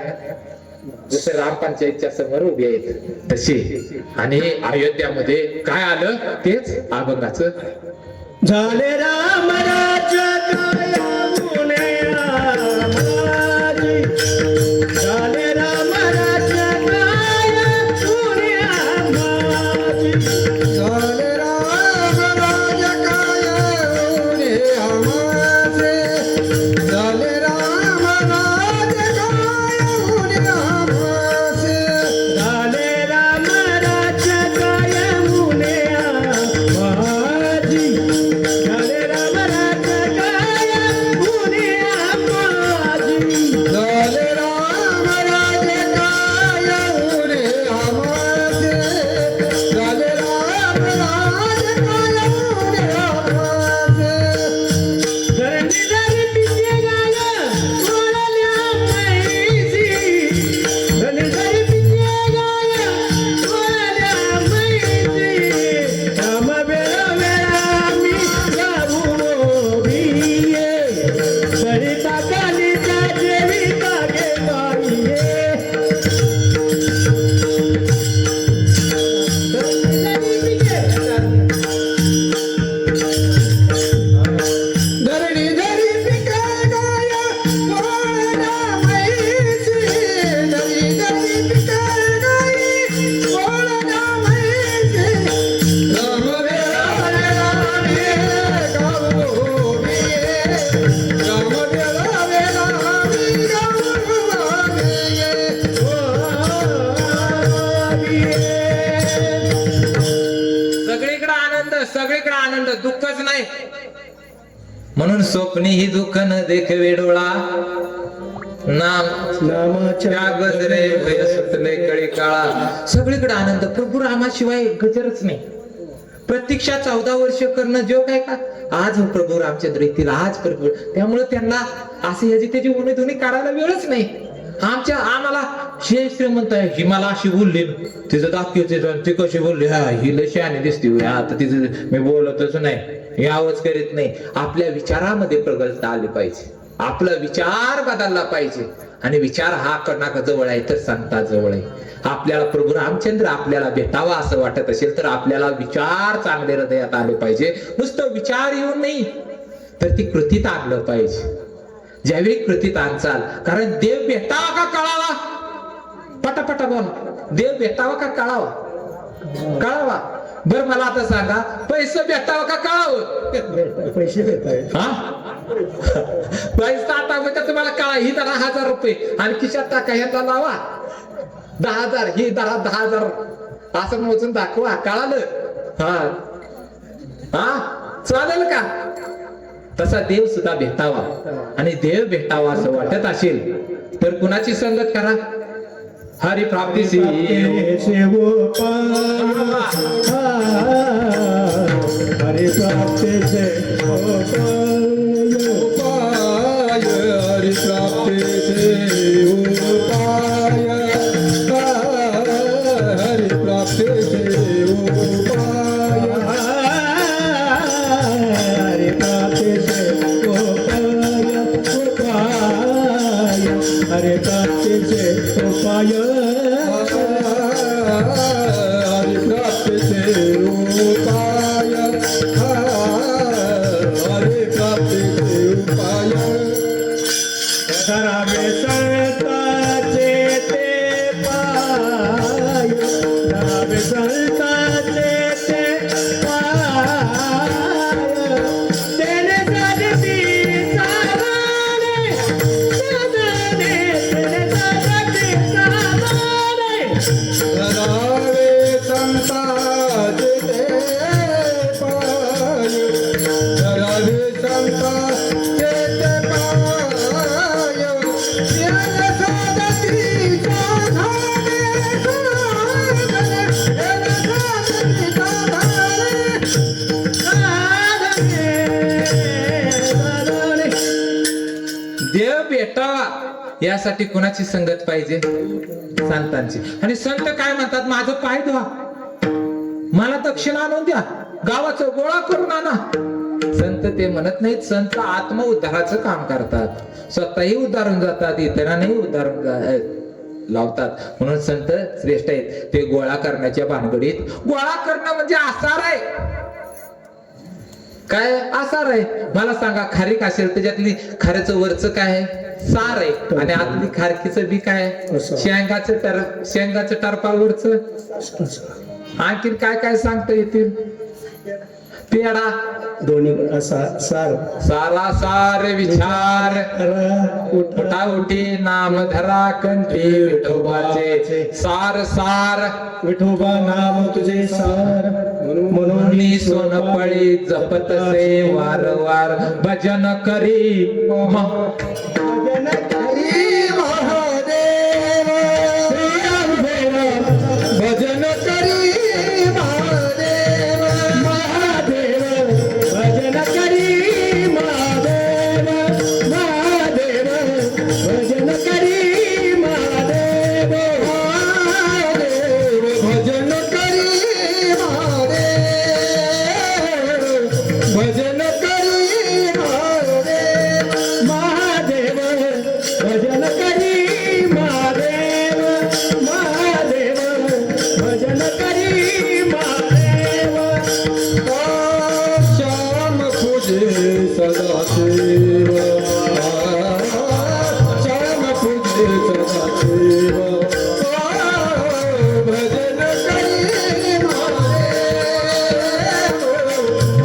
जसं रामपंचायतच्या समोर उभी आहेत तशी. आणि अयोध्यामध्ये काय आलं तेच अभंगाचं. झाले राम राज्य कायमुने आम्हाजी. झाले राम राज्य कायमुने आम्हाजी. झाले राम राज्य कायमुने आम्हाचे. झाले राम राज्य कायमुने आम्हाचे. झाले राम राज्य कायमुने आम्हाजी. झाले राम राज्य कायमुने आम्हाजी. झाले राम राज्य कायमुने आम्हाचे. झाले राम राज्य कायमुने आम्हाचे. धरणी धरी पिते गाय मोडल्या मैसी. धरणी धरी पिते गाय मोडल्या मैसी. राम वेळा वेळा मी जाऊ बिये. सरिता कालिका जेविता गे बाईये. धरणी धरी पिके गाय मोडल्या मैसी. धरणी धरी पिके गाय मोडल्या मैसी. राम वेळा वेळा मी गाऊ बिये. राम वेळा वेळा मी गाऊ बिये. सगळीकडे आनंद, सगळीकडे आनंद, दुःखच नाही. म्हणून स्वप्नी ही दुःख न देखवे डोळा. नाम नामाच्या गजरे भय सुटले कळी काळा. सगळीकडे आनंद. प्रभू रामाशिवाय गजरच नाही. प्रतीक्षा 14 वर्ष करणं जो काय का. आज प्रभू रामचंद्र येतील, आज प्रभू. त्यामुळे त्यांना असे ह्याची त्याची उमेदुनी काढायला वेळच नाही. आम्हाला हे श्रीमंत आहे, ही मला अशी बोलली, तिचं दाखवते ती कशी बोलली, हा ही लय शहाणी दिसते, आता तिचं मी बोलतच नाही, यावंच करीत नाही. आपल्या विचारामध्ये प्रगल्भता आली पाहिजे. आपला विचार बदलला पाहिजे. आणि विचार हा कणाका जवळ आहे तर संता जवळ आहे. आपल्याला प्रभू रामचंद्र आपल्याला भेटावा असं वाटत असेल तर आपल्याला विचार चांगले हृदयात आले पाहिजे. नुसतं विचार येऊन नाही तर ती कृतीत आणलं पाहिजे. ज्यावेळी कृतीत आणचाल, कारण देव भेटावा का कळावा? पटापटा बोल. देव भेटावा का कळावा? कळावा. बर मला आता सांगा, पैसे भेटावा का कळावं? पैसे देत आहे. हा पैसा आता म्हणजे तुम्हाला कळा, ही 10,000 रुपये आणि खिशात टाका, ह्याचा लावा 10,000, ही 10,000 असं मोजून दाखवा, कळालं? हा हा चालेल का? तसा देव सुद्धा भेटावा आणि देव भेटावा असं वाटत असेल तर कुणाची संगत करा? हरी प्राप्तीसी सेवो पाय हरे प्राप्ती से उपाय हरि प्राप्ती से उपाय हरि प्राप्ती से उपाय हरे प्राप्ती से हरे प्राप्ती से उपाय हरि प्राप्ती से उपाय हरि प्राप्ती से उपाय धरावे संताचे ते पाय धरावे संताचे ते पाय तेने जगती साराने सदने तेने जगती साराने धरावे संताचे ते पाय धरावे संताचे ते पाय याने साधती साधने याने साधती साधने देव भेटावा यासाठी कुणाची संगत पाहिजे? संतांची. आणि संत काय म्हणतात? माझं पाय धुवा, मला दक्षिणा आणून द्या, गावाचं गोळा करून आणा. संत ते म्हणत नाहीत. संत आत्म उद्धाराचं काम करतात, स्वतःही उद्धारून जातात, इतरांनाही उद्धारून लावतात. म्हणून संत श्रेष्ठ आहेत. ते गोळा करण्याच्या भानगडीत, गोळा करणं म्हणजे आसार आहे. काय आसार आहे? मला सांगा, खारीक असेल त्याच्यातली खाऱ्याचं वरचं काय आहे? सार आहे. आणि आतली खारकीचं बी काय आहे? शेंगाचं टरपालवरचं. आणखीन काय काय सांगता येतील? पेडा, दोन्ही असा सार सारा सार विचार, उठा उठी नाम धरा कंठी विठोबाचे, सार सार विठोबा नाम तुझे सार म्हणून मी सोनपळी जपतसे वारंवार, भजन करी भजन हरी महादेव भजन करी महादेव महादेव भजन करी महादेव महादेव भजन करी महादेव भजन करी महादेव भजन करी महादेव महादेव भजन करी महादेव महादेव भजन करी महादेव श्याम पूजे सदाशिव श्याम पूजे सदाशिव भजन करी महादेव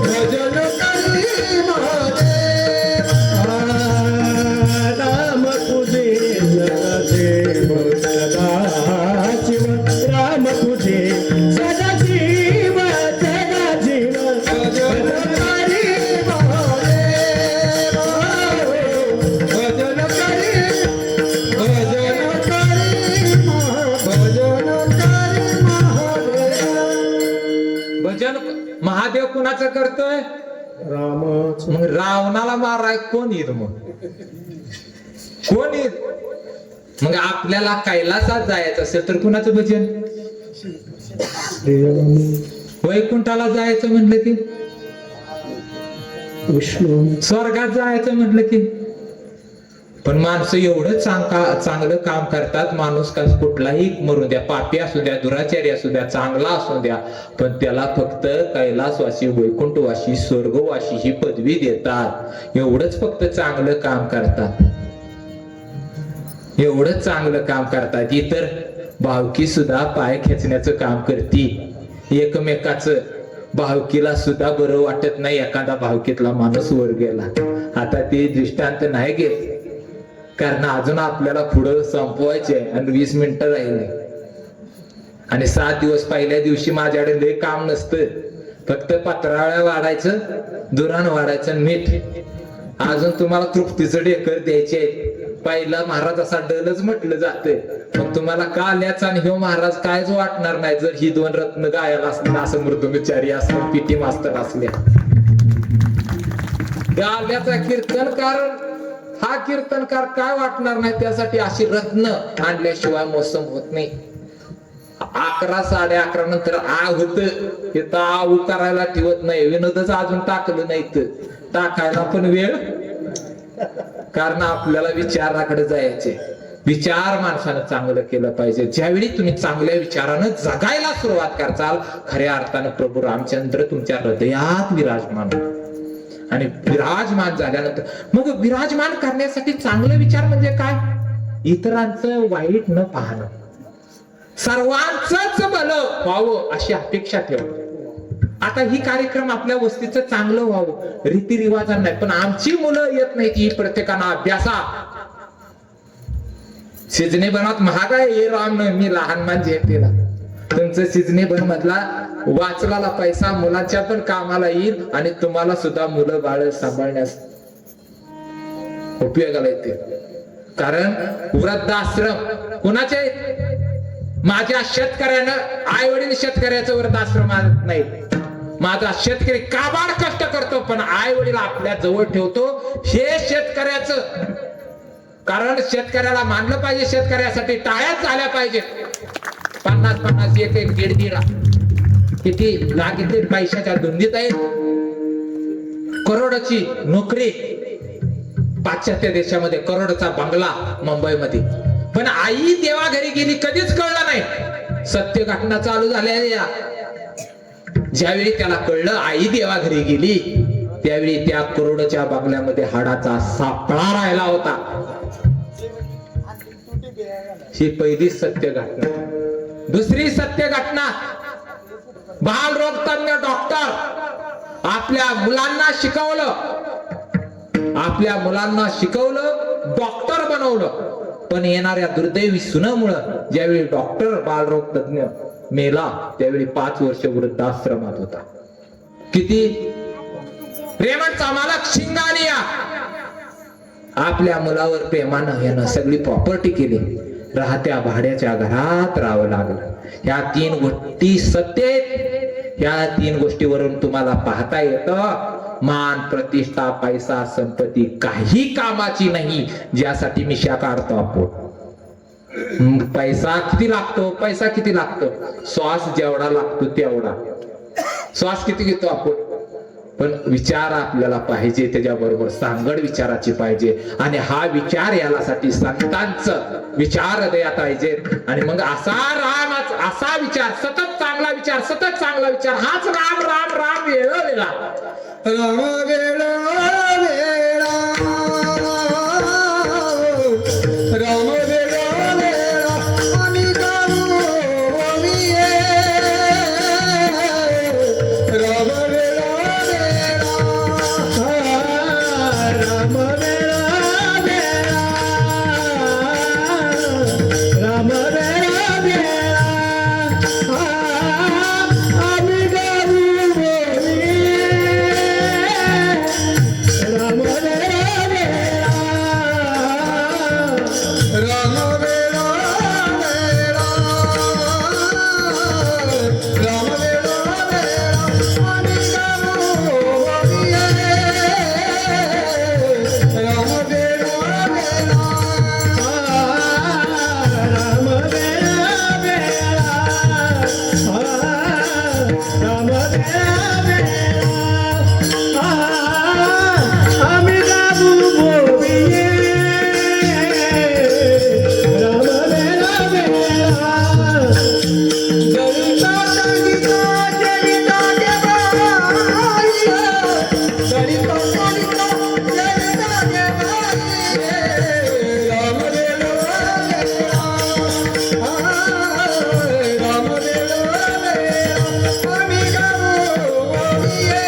भजन करी महादेव राम तुझे सदाशिव सदाशिव राम तुझे सदाशिव सदाशिव भजन करी महादेव भजन करी भजन करी महादेव भजन. महादेव कुणाचं करतोय? राम मग रावणाला माराय कोण येत? मग कोण येत? मग आपल्याला कैलासात जायचं असेल तर कुणाचं भजन? वैकुंठाला जायचं म्हटलं की, विष्णू स्वर्गात जायचं म्हटलं की. पण माणसं एवढं चांगलं काम करतात. माणूस का कुठलाही मरून द्या, पापी असू द्या, दुराचारी असू द्या, चांगला असू द्या, पण त्याला फक्त कैलासवासी, वैकुंठवासी, स्वर्गवासी ही पदवी देतात. एवढंच फक्त चांगलं काम करतात, एवढंच चांगलं काम करतात. इतर भावकी सुद्धा पाय खेचण्याचं काम करती. एकमेकाचं भावकीला सुद्धा बरं वाटत नाही एखादा भावकीतला माणूस वर गेला. आता ते दृष्टांत नाही घेत, कारण अजून आपल्याला पुढं संपवायचे आणि 20 मिनिटं राहिले. आणि 7 दिवस पहिल्या दिवशी माझ्याकडे लय काम नसतं, फक्त पात्राळ्या वाढायचं, दुराण वाढायचं आणि मीठ. अजून तुम्हाला तृप्तीचं ढेकर द्यायचे. पहिला महाराज असा डलच म्हटलं जातंय, पण तुम्हाला काल्याचा आणि ह्यो महाराज कायच वाटणार नाही जर ही दोन रत्न गायला असले, असं मृदुंगचारी असले, पीटी मास्तर असले. गाल्याचा कीर्तनकार हा कीर्तनकार काय वाटणार नाही, त्यासाठी अशी रत्न आणल्याशिवाय मोसम होत नाही. 11 11:30 नंतर आ होत तिथं आऊ करायला ठेवत नाही. विनोदच अजून टाकलं नाही तर टाकायला पण वेळ, कारण आपल्याला विचाराकडे जायचे. विचार माणसानं चांगलं केलं पाहिजे. ज्यावेळी तुम्ही चांगल्या विचारानं जगायला सुरुवात करताल, खऱ्या अर्थानं प्रभू रामचंद्र तुमच्या हृदयात विराजमान, आणि विराजमान झाल्यानंतर मग विराजमान करण्यासाठी चांगले विचार म्हणजे काय? इतरांचं वाईट न पाहणं, सर्वांचंच भलं व्हावं अशी अपेक्षा ठेव. आता ही कार्यक्रम आपल्या वस्तीचं चांगलं व्हावं, रीतिरिवाजां नाही, पण आमची मुलं येत नाही ती प्रत्येकानं अभ्यासा. सिजने बनवत महाग आहे हे रामनवमी लहान म्हणजे तिला तुमचं सिजने बन मधला वाचलाला पैसा मुलांच्या पण कामाला येईल, आणि तुम्हाला सुद्धा मुलं बाळ सांभाळण्यास उपयोगाला येते. कारण वृद्धाश्रम कुणाचे? माझ्या शेतकऱ्यानं, आई वडील शेतकऱ्याचं वृद्धाश्रम नाही. माझा शेतकरी काबाड कष्ट करतो, पण आई वडील आपल्या जवळ ठेवतो, हे शेतकऱ्याचं. कारण शेतकऱ्याला मानलं पाहिजे, शेतकऱ्यासाठी टाळ्याच झाल्या पाहिजेत. 50-50, 1-1, 1.5 किती लागितले पैशाच्या धुंदीत आहेत. करोडाची नोकरी पाश्चात्य देशामध्ये, करोडचा बंगला मुंबईमध्ये, पण आई देवा घरी गेली कधीच कळलं नाही. सत्य घटना चालू झाल्या. ज्यावेळी त्याला कळलं आई देवा घरी गेली, त्यावेळी त्या करोडच्या बंगल्यामध्ये हाडाचा सापळा राहिला होता. ही पहिली सत्य घटना. दुसरी सत्य घटना, बालरोग तज्ञ डॉक्टर आपल्या मुलांना शिकवलं, डॉक्टर बनवलं. पण येणाऱ्या दुर्दैवी सुनामुळं ज्यावेळी डॉक्टर बालरोग तज्ञ मेला, त्यावेळी 5 वर्ष वृद्धाश्रमात होता. किती रेमंडचा मालक शिंगानिया आपल्या मुलावर प्रेमानं यानं सगळी प्रॉपर्टी केली, राहत्या भाड्याच्या घरात राहावं लागलं. या 3 गोष्टी सत्य आहेत. या 3 गोष्टीवरून तुम्हाला पाहता येतं, मान, प्रतिष्ठा, पैसा, संपत्ती काही कामाची नाही, ज्यासाठी मिशा काढतो आपण. पैसा किती लागतो? श्वास जेवढा लागतो तेवढा. श्वास किती घेतो आपण? पण विचार आपल्याला पाहिजे, त्याच्याबरोबर सांगड विचाराची पाहिजे, आणि हा विचार यासाठी संतांचं विचार हृदयात पाहिजे. आणि मग असा विचार, सतत चांगला विचार, हाच राम राम राम वेळा वेळा राम वेळा वेळा राम वेळा वेळा आम्ही गाऊ ओविये. राम वेळा वेळा राम वेळा वेळा राम वेळा वेळा आम्ही गाऊ ओविये. राम वेळा वेळा राम वेळा वेळा राम वेळा वेळा आम्ही गाऊ ओविये. राम वेळा वेळा राम वेळा वेळा राम वेळा वेळा आम्ही गाऊ ओविये. राम वेळा वेळा जरिता जरिता जरिता देवाई, जरिता जरिता जरिता देवाई. राम वेळा वेळा राम वेळा वेळा आम्ही गाऊ ओविये.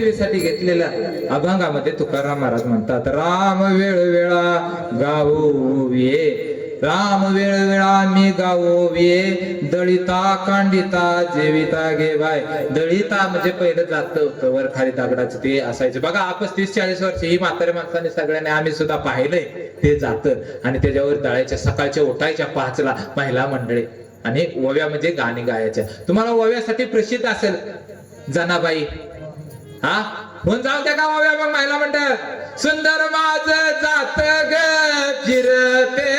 सेवेसाठी घेतलेल्या अभंगामध्ये तुकाराम महाराज म्हणतात, राम वेळोवेळा गावोविये, राम वेळोवेळा मी गावोविये, दळिता कांडिता जेविता गे बाय. दळिता म्हणजे पहिलं जात होतं वर खाली दगडाचं ते असायचं बघा. 35-40 वर्ष ही म्हाताऱ्या माणसाने सगळ्यांनी आम्ही सुद्धा पाहिलंय ते जात, आणि त्याच्यावर दळायच्या सकाळच्या उठायच्या 5ला महिला मंडळी, आणि ओव्या म्हणजे गाणी गायच्या. तुम्हाला ओव्यासाठी प्रसिद्ध असेल जनाबाई, हा म्हणून जाऊ त्या का ओव्या मग महिला मंडळ. सुंदर माझ जात ग फिरते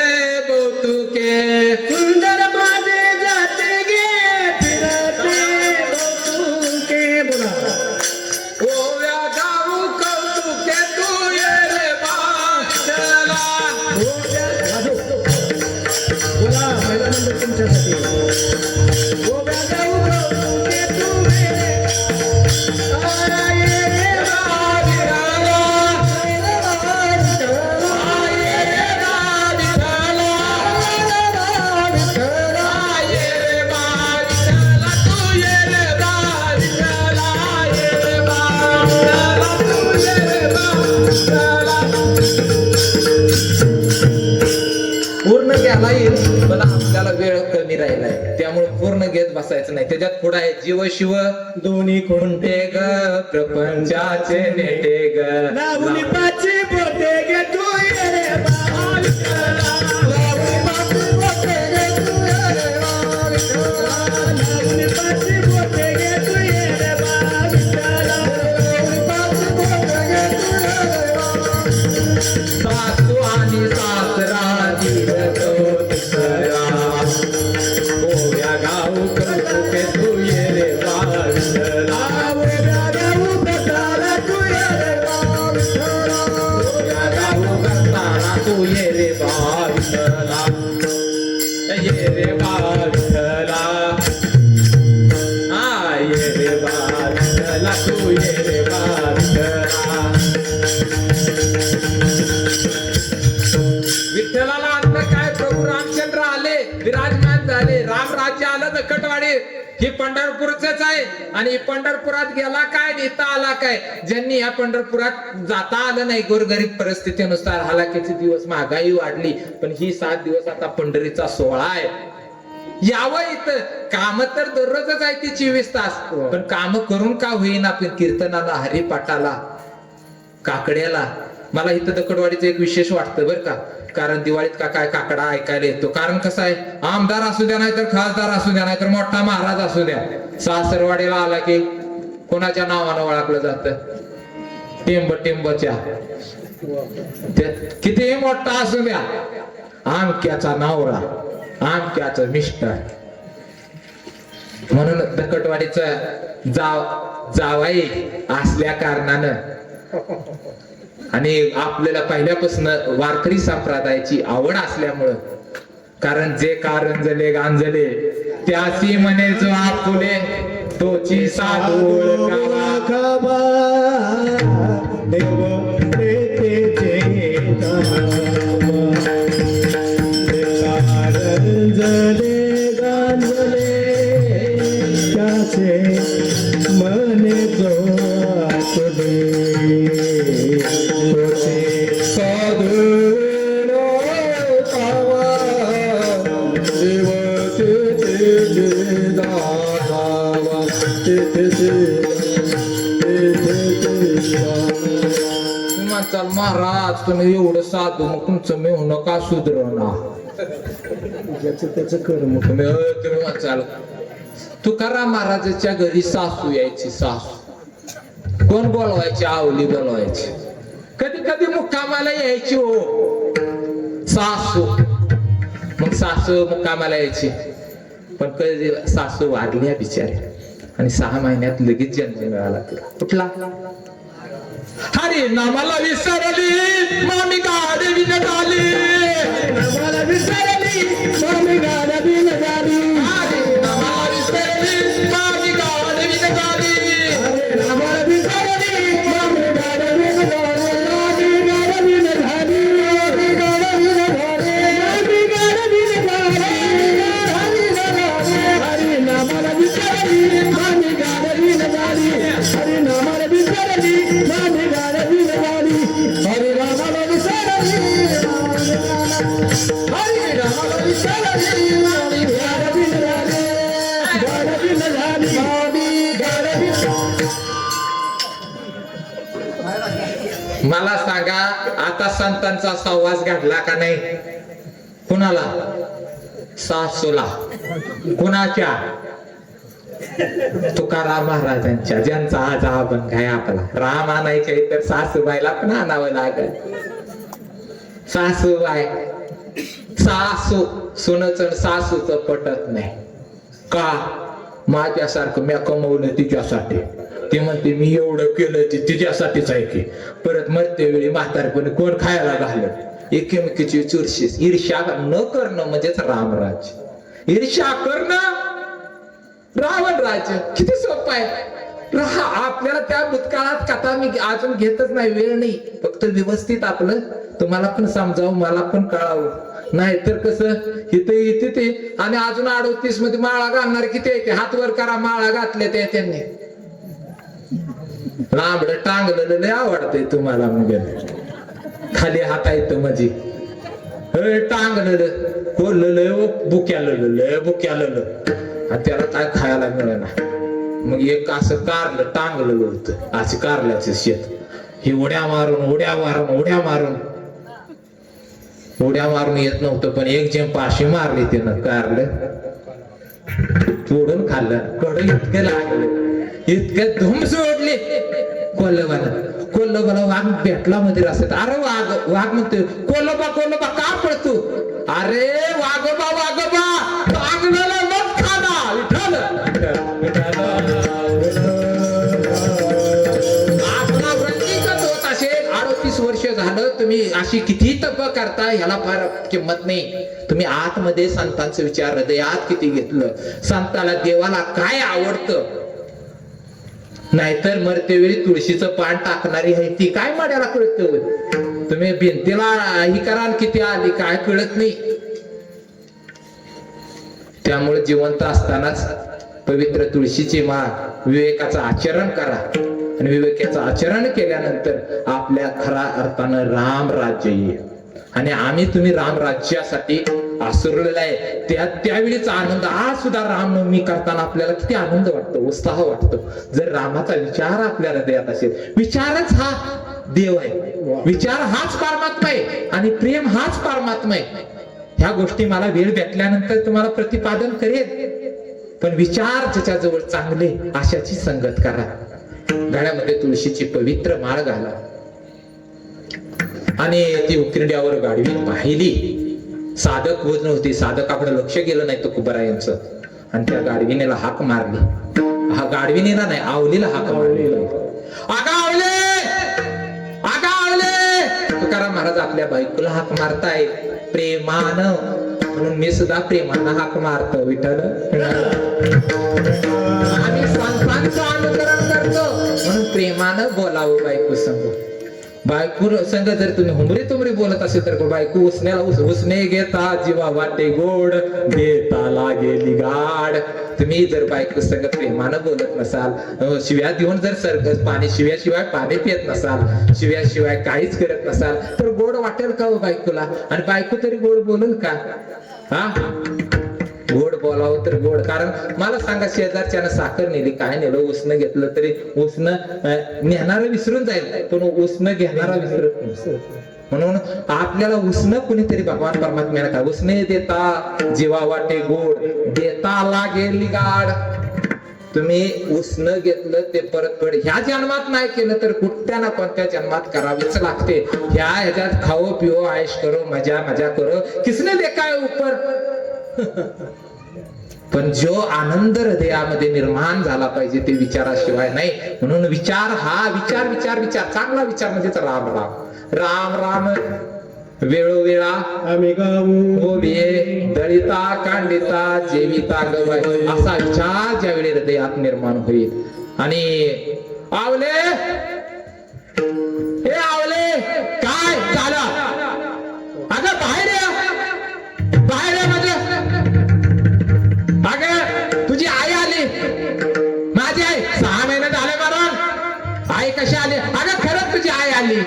कौतुके, सुंदर माझे जाते गे फिरते कौतुके. बोला ओव्या गाऊ कौतुके तू ये रे बाळा. बोला महिला मंडळ तुमच्यासाठी. ओ गाऊ कौतुके तू रे पूर्ण घ्यायला येईल पण आपल्याला वेळ कमी राहिलाय, त्यामुळे पूर्ण घेत बसायचं नाही. त्याच्यात पुढे आहे जीव शिव दोन्ही खुंटे ग प्रपंचाचे नेटे ग, लावणी पाची बोटे गे तू ये रे बाळा. लावणी पाची बोटे गे तू ये रे बाळा. लावणी पाची बोटे गे तू ये रे बाळा. लावणी पाची बोटे गे तू ये रे बाळा. सासू आणि सासरा ओव्या गाऊ कौतुके तू ये रे बाळा. ओव्या गाऊ करताना तू ये रे बाळा. ओव्या गाऊ करताना तू ये रे बाळा, ये रे बाळा, हा ये रे बाळा, तू ये रे बाळा. विठ्ठलाला अन्न काय, प्रभू रामचंद्र आले, विराजमान झाले, राम राज्य आलं दकटवाडी. ही पंढरपूरच आहे, आणि पंढरपुरात गेला काय नेता आला काय. ज्यांनी या पंढरपुरात जाता आलं नाही गोरगरीब परिस्थितीनुसार, हालाकीचे दिवस, महागाई वाढली, पण ही 7 दिवस आता पंढरीचा सोहळा आहे. यावं इथं. काम तर दररोजच आहे ती 24 तास, पण काम करून का होईना, पण कीर्तनाला, हरिपाठाला, काकड्याला. मला इथं दकटवाडीचं एक विशेष वाटतं बरं का, कारण दिवाळीत का काय काकडा ऐकायला येतो. कारण कसं आहे, आमदार असू द्या, नाहीतर खासदार असू द्या, नाहीतर मोठा महाराज असू द्या, सासरवाडीला आला की कोणाच्या नावानं ओळखलं जातं, टिंबच्या. कितीही मोठा असू द्या, आमक्याचा नवरा, आमक्याचं मिस्टर. म्हणून दकटवाडीचं जावाई असल्या कारणानं, आणि आपल्याला पहिल्यापासून वारकरी संप्रदायाची आवड असल्यामुळं, कारण जे कारंजले गांजले त्याची म्हणे जो आपुले, तोची साधू ओळखावा. देव प्रेतेचे कारंजले गांजले त्याचे मने जो आपुले. म्हणताल महाराज तुम्ही एवढं साधू, मग तुमचं मेहून का सुधरवणार, त्याचं कर्म. तुम्ही म्हणताल तुकाराम महाराजाच्या घरी सासू यायची, सासू कोण बोलवायची, आवली बोलवायची. कधी कधी मुक्कामाला यायची हो सासू, मग सासू मुक्कामाला यायची, पण कधी सासू वारल्या बिचारे, आणि 6 महिन्यात लगेच जन्म मिळाला तिला. कुठला, हरी नामाला विसरली मामी गाडी झाली, नामाला विसरली मामी गाडी झाली. हरी नामाला विसरली मामी गाडी झाली. नामाला विसरली मामी गाडी झाली. गाडी झाली. हरी नामाला विसरली मामी गाडी झाली. हरी नामाला विसरली मला सांगा आता संतांचा सहवास घडला का नाही? कुणाला? सासूला. कुणाच्या? तुकाराम महाराजांच्या, ज्यांचा आज अभंग आहे आपला. राम आणायचे तर सासूबाईला पण आणावं लागल. सासूबाई, सासू सुनच सासूच पटत नाही का? माझ्यासारखं मी कमवलं तिच्यासाठी, ती म्हणते मी एवढं केलं ते तिच्यासाठीच आहे की. परत मरते वेळी म्हातारपणे कोण खायला घालत? एकमेकीची चुरशीस. ईर्ष्या न करणं म्हणजेच रामराज्य. ईर्ष्या करणं रावण राज्य. किती सोपं आहे. आपल्याला त्या भूतकाळात कथा मी अजून घेतच नाही, वेळ नाही. फक्त व्यवस्थित आपलं तुम्हाला पण समजावं, मला पण कळावं. नाही तर कसं इथे इथे ते आणि अजून 38 मध्ये माळा घालणार किती येते? हात वर करा, माळा घातले ते त्यांनी. लांबड टांगलेलं लय आवडतंय तुम्हाला. म्हणजे खाली हात येतं म्हणजे टांगलेलं कोल्लेलं बुक्यालं आणि त्याला काय खायला मिळेना. मग एक असं कारलं टांगलेलं होतं, असं कारल्याचं शेत. हे उड्या मारून येत नव्हतं, पण एक जेम पाशी मारली त्यानं कारलं तोडून खाल्लं. कडं इतकं लागलं, इतकं धूम सोडली. कोल्लोबाला वाघ भेटला मध्ये असत. अरे वाघ म्हणतोय कोल्लोबा का पडतो? अरे वाघोबा चांगलं मत खाना. विठ्ठल आपला वृत्तीगत होत असेल. 38 वर्ष झालं तुम्ही अशी किती तप करता, ह्याला फार किंमत नाही. तुम्ही आतमध्ये संतांचे विचार हृदयात किती घेतलं, संताला देवाला काय आवडतं. नाहीतर मरते वेळी तुळशीचं पान टाकणारी आहे ती काय माड्याला कळत? तुम्ही भिंतीला ही कराल किती आली काय कळत नाही. त्यामुळे जिवंत असतानाच पवित्र तुळशीची माळ, विवेकाचं आचरण करा. आणि विवेकाचं आचरण केल्यानंतर आपल्या खऱ्या अर्थानं राम राज्य येईल. आणि आम्ही तुम्ही राम राज्यासाठी आसुरलेला आहे. त्यावेळीचा आनंद आज सुद्धा रामनवमी करताना आपल्याला किती आनंद वाटतो, उत्साह वाटतो. जर रामाचा विचार आपल्या हृदयात असेल. विचारच हा देव आहे, विचार हाच परमात्मा आहे आणि प्रेम हाच परमात्मा आहे. ह्या गोष्टी मला वेळ भेटल्यानंतर तुम्हाला प्रतिपादन करेल. पण विचार ज्याच्या जवळ चांगले अशाची संगत करा. गळ्यामध्ये तुळशीची पवित्र माळ घाला. आणि ती उकिरड्यावर गाडवी पाहिली. साधक वजन होती, साधकाकडे लक्ष गेलं नाही तुकोबरायांचं. आणि त्या गाडविनेला हाक मारली. हा गाडविनेला नाही, आवलीला हाक मारली. तुकाराम महाराज आपल्या बायकोला हाक मारताय प्रेमानं, म्हणून मी सुद्धा प्रेमानं हाक मारतो. विठ्ठल आम्ही संतांचं अनुकरण करतो म्हणून प्रेमानं बोलावं बायको संग. बायको संग जर तुम्ही हुमरी बोलत असेल तर बायको उसने घेता जीवा वाटे गोड, देता लागेली गाड. तुम्ही जर बायको संग प्रेमानं बोलत नसाल, शिव्या देऊन जर सरकस पाणी शिव्याशिवाय पाणी पियत नसाल, शिव्याशिवाय काहीच करत नसाल तर गोड वाटेल का हो बायकोला? आणि बायको तरी गोड बोलल का? हा गोड बोलावं तर गोड. कारण मला सांगा, शेजारच्यानं साखर नेली, काय नेलं, उसनं घेतलं तरी उसनं नेणारं विसरून जाईल, पण उसनं घेणारा विसरत नाही. म्हणून आपल्याला उसनं कुणीतरी भगवान परमात्म्याला काय उसने देता जीवा वाटे गोड, देता लागेल गाड. तुम्ही उसनं घेतलं ते परत पड. ह्या जन्मात नाही केलं तर कुठल्या ना कोणत्या जन्मात करावीच लागते. ह्याच्यात खाओ पिओ आयश करो, मजा करो, किसने देखा है ऊपर. पण जो आनंद हृदयामध्ये निर्माण झाला पाहिजे ते विचाराशिवाय नाही. म्हणून विचार हा विचार चांगला विचार म्हणजेच राम राम राम राम. वेळोवेळा आम्ही गाऊ दळिता कांडिता जेविता गवाय असा विचार ज्यावेळी हृदयात निर्माण होईल. आणि आवले हे आवले काय झालं? अगं बाहेर म्हणजे अगं तुझी आई आली. माझी आई 6 महिने झाले मरण. आई कशी आली? अगं खरंच तुझी आई आली.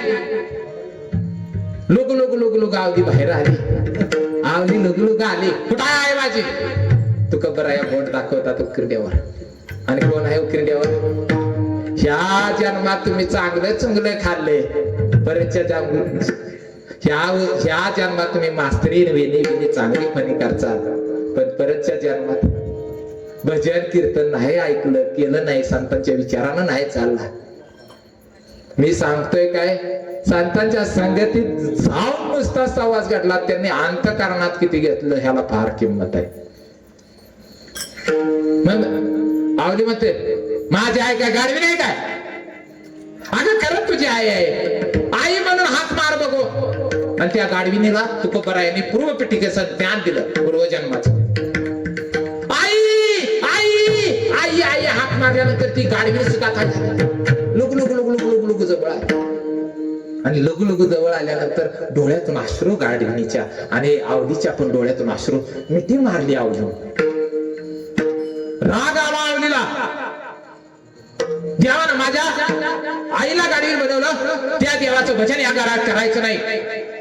लुग आवली बाहेर आली. आवली लुग आली. कुठं आहे माझी? तू कबराया बोट दाखवता उकिरड्यावर. आणि कोण आहे उकिरड्यावर? ह्या जन्मात तुम्ही चांगलं खाल्ले परतच्या ह्या जन्मात तुम्ही मास्तरी वेणी चांगली फणी करचाल, पण परतच्या जन्मात भजन कीर्तन नाही ऐकलं, केलं नाही, संतांच्या विचारानं नाही चालला. मी सांगतोय काय, संतांच्या संगतीत जाऊन नुसता संवाद घडला, त्यांनी अंतःकरणात किती घेतलं ह्याला फार किंमत आहे. मग आवली म्हणते माझी आई काय गाडवी नाही काय? अगं खरंच तुझी आई आहे, आई म्हणून हात मार बघू. आणि त्या गाडविनीला तुकोबरायांनी पूर्व पिटिकेचं ज्ञान दिलं पूर्वजन्माचं. आई आई आई आई हात मारल्यानंतर ती गाडविनी सुद्धा काय लुगु लुगु लुगु लुगु लुगु लुगु जवळ आली. आणि लघु लघु जवळ आल्यानंतर डोळ्यातून अश्रू गाडविनीच्या आणि आवडीच्या पण डोळ्यातून अश्रू मिठी मारली. आवडी राग आला आवडीला, देवानं माझ्या आईला गाडीवर बनवलं, त्या देवाचं भजन या घरात करायचं नाही.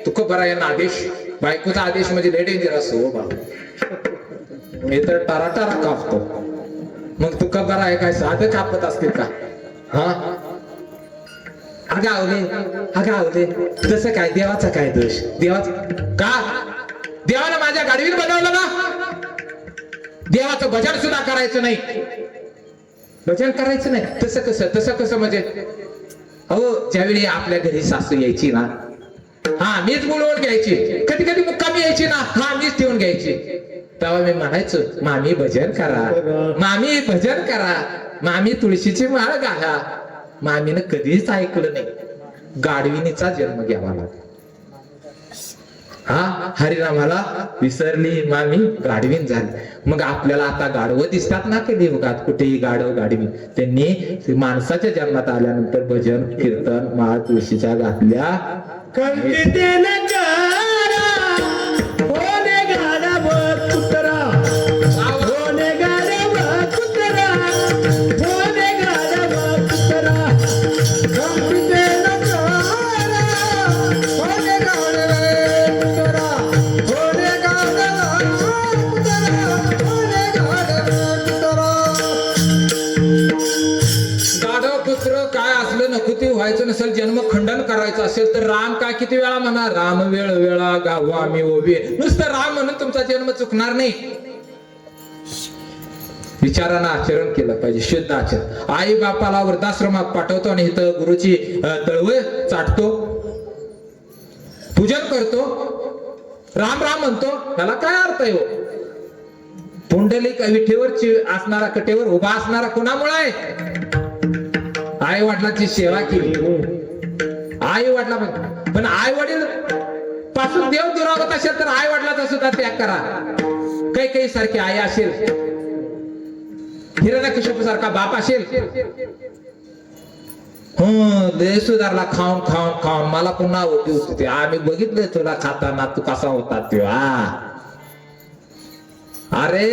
तुकोबरायांना आदेश, बायकोचा आदेश म्हणजे लय डेंजर असतो हो बाबा. मी तर टाराटारा कापतो, मग तुकोबराय काय साधं कापत असतील का? हा अगावले तसं काय, देवाचा काय दोष? देवाचा का? देवानं माझ्या गाडीवर बनवलं ना, देवाचं भजन सुद्धा करायचं नाही, भजन करायचं नाही. तसं कसं म्हणजे? अहो ज्यावेळी आपल्या घरी सासू यायची ना, हा मीच बोलवून घ्यायची, कधी कधी मुक्कामी यायची ना, हा मीच ठेवून घ्यायची. तेव्हा मी म्हणायचो मामी भजन करा, मामी भजन करा, मामी तुळशीची माळ घाला. मामीनं कधीच ऐकलं नाही. गाडविनीचा जन्म घ्यावा लागला. हा हरिनामाला विसरली मामी, गाडवीन झाली. मग आपल्याला आता गाढवं दिसतात ना कधी युगात, कुठेही गाढव गाडवीन. त्यांनी माणसाच्या जन्मात आल्यानंतर भजन कीर्तन माळ तुळशीच्या घातल्या. व्हायचं नसेल, जन्म खंडन करायचं असेल तर राम काय किती वेळा म्हणा, राम वेळ वेळा गाव आम्ही ओबे. नुसतं राम म्हणून तुमचा जन्म चुकणार नाही. विचारानं आचरण केलं पाहिजे, शुद्ध आचरण. आई बापाला वृद्धाश्रमात पाठवतो आणि इथं गुरुची तळवळ चाटतो, पूजन करतो, राम राम म्हणतो. त्याला काय अर्थ आहे? पुंडलिक विठेवर असणारा, कटेवर उभा असणारा कोणामुळे आहे? आई वडिलांची सेवा केली. आई वडिला पण आई वडील पासून देव दुरावत असेल तर आई वडिलाचा सुद्धा त्याग करा. काही सारखी आई असेल, हिरण्यकशिपू सारखा बाप असेल, लय सुधारला खाऊन खाऊन खाऊन, मला पुन्हा होती होती. आम्ही बघितलंय तुला खाताना, तू कसा होता तेव्हा. अरे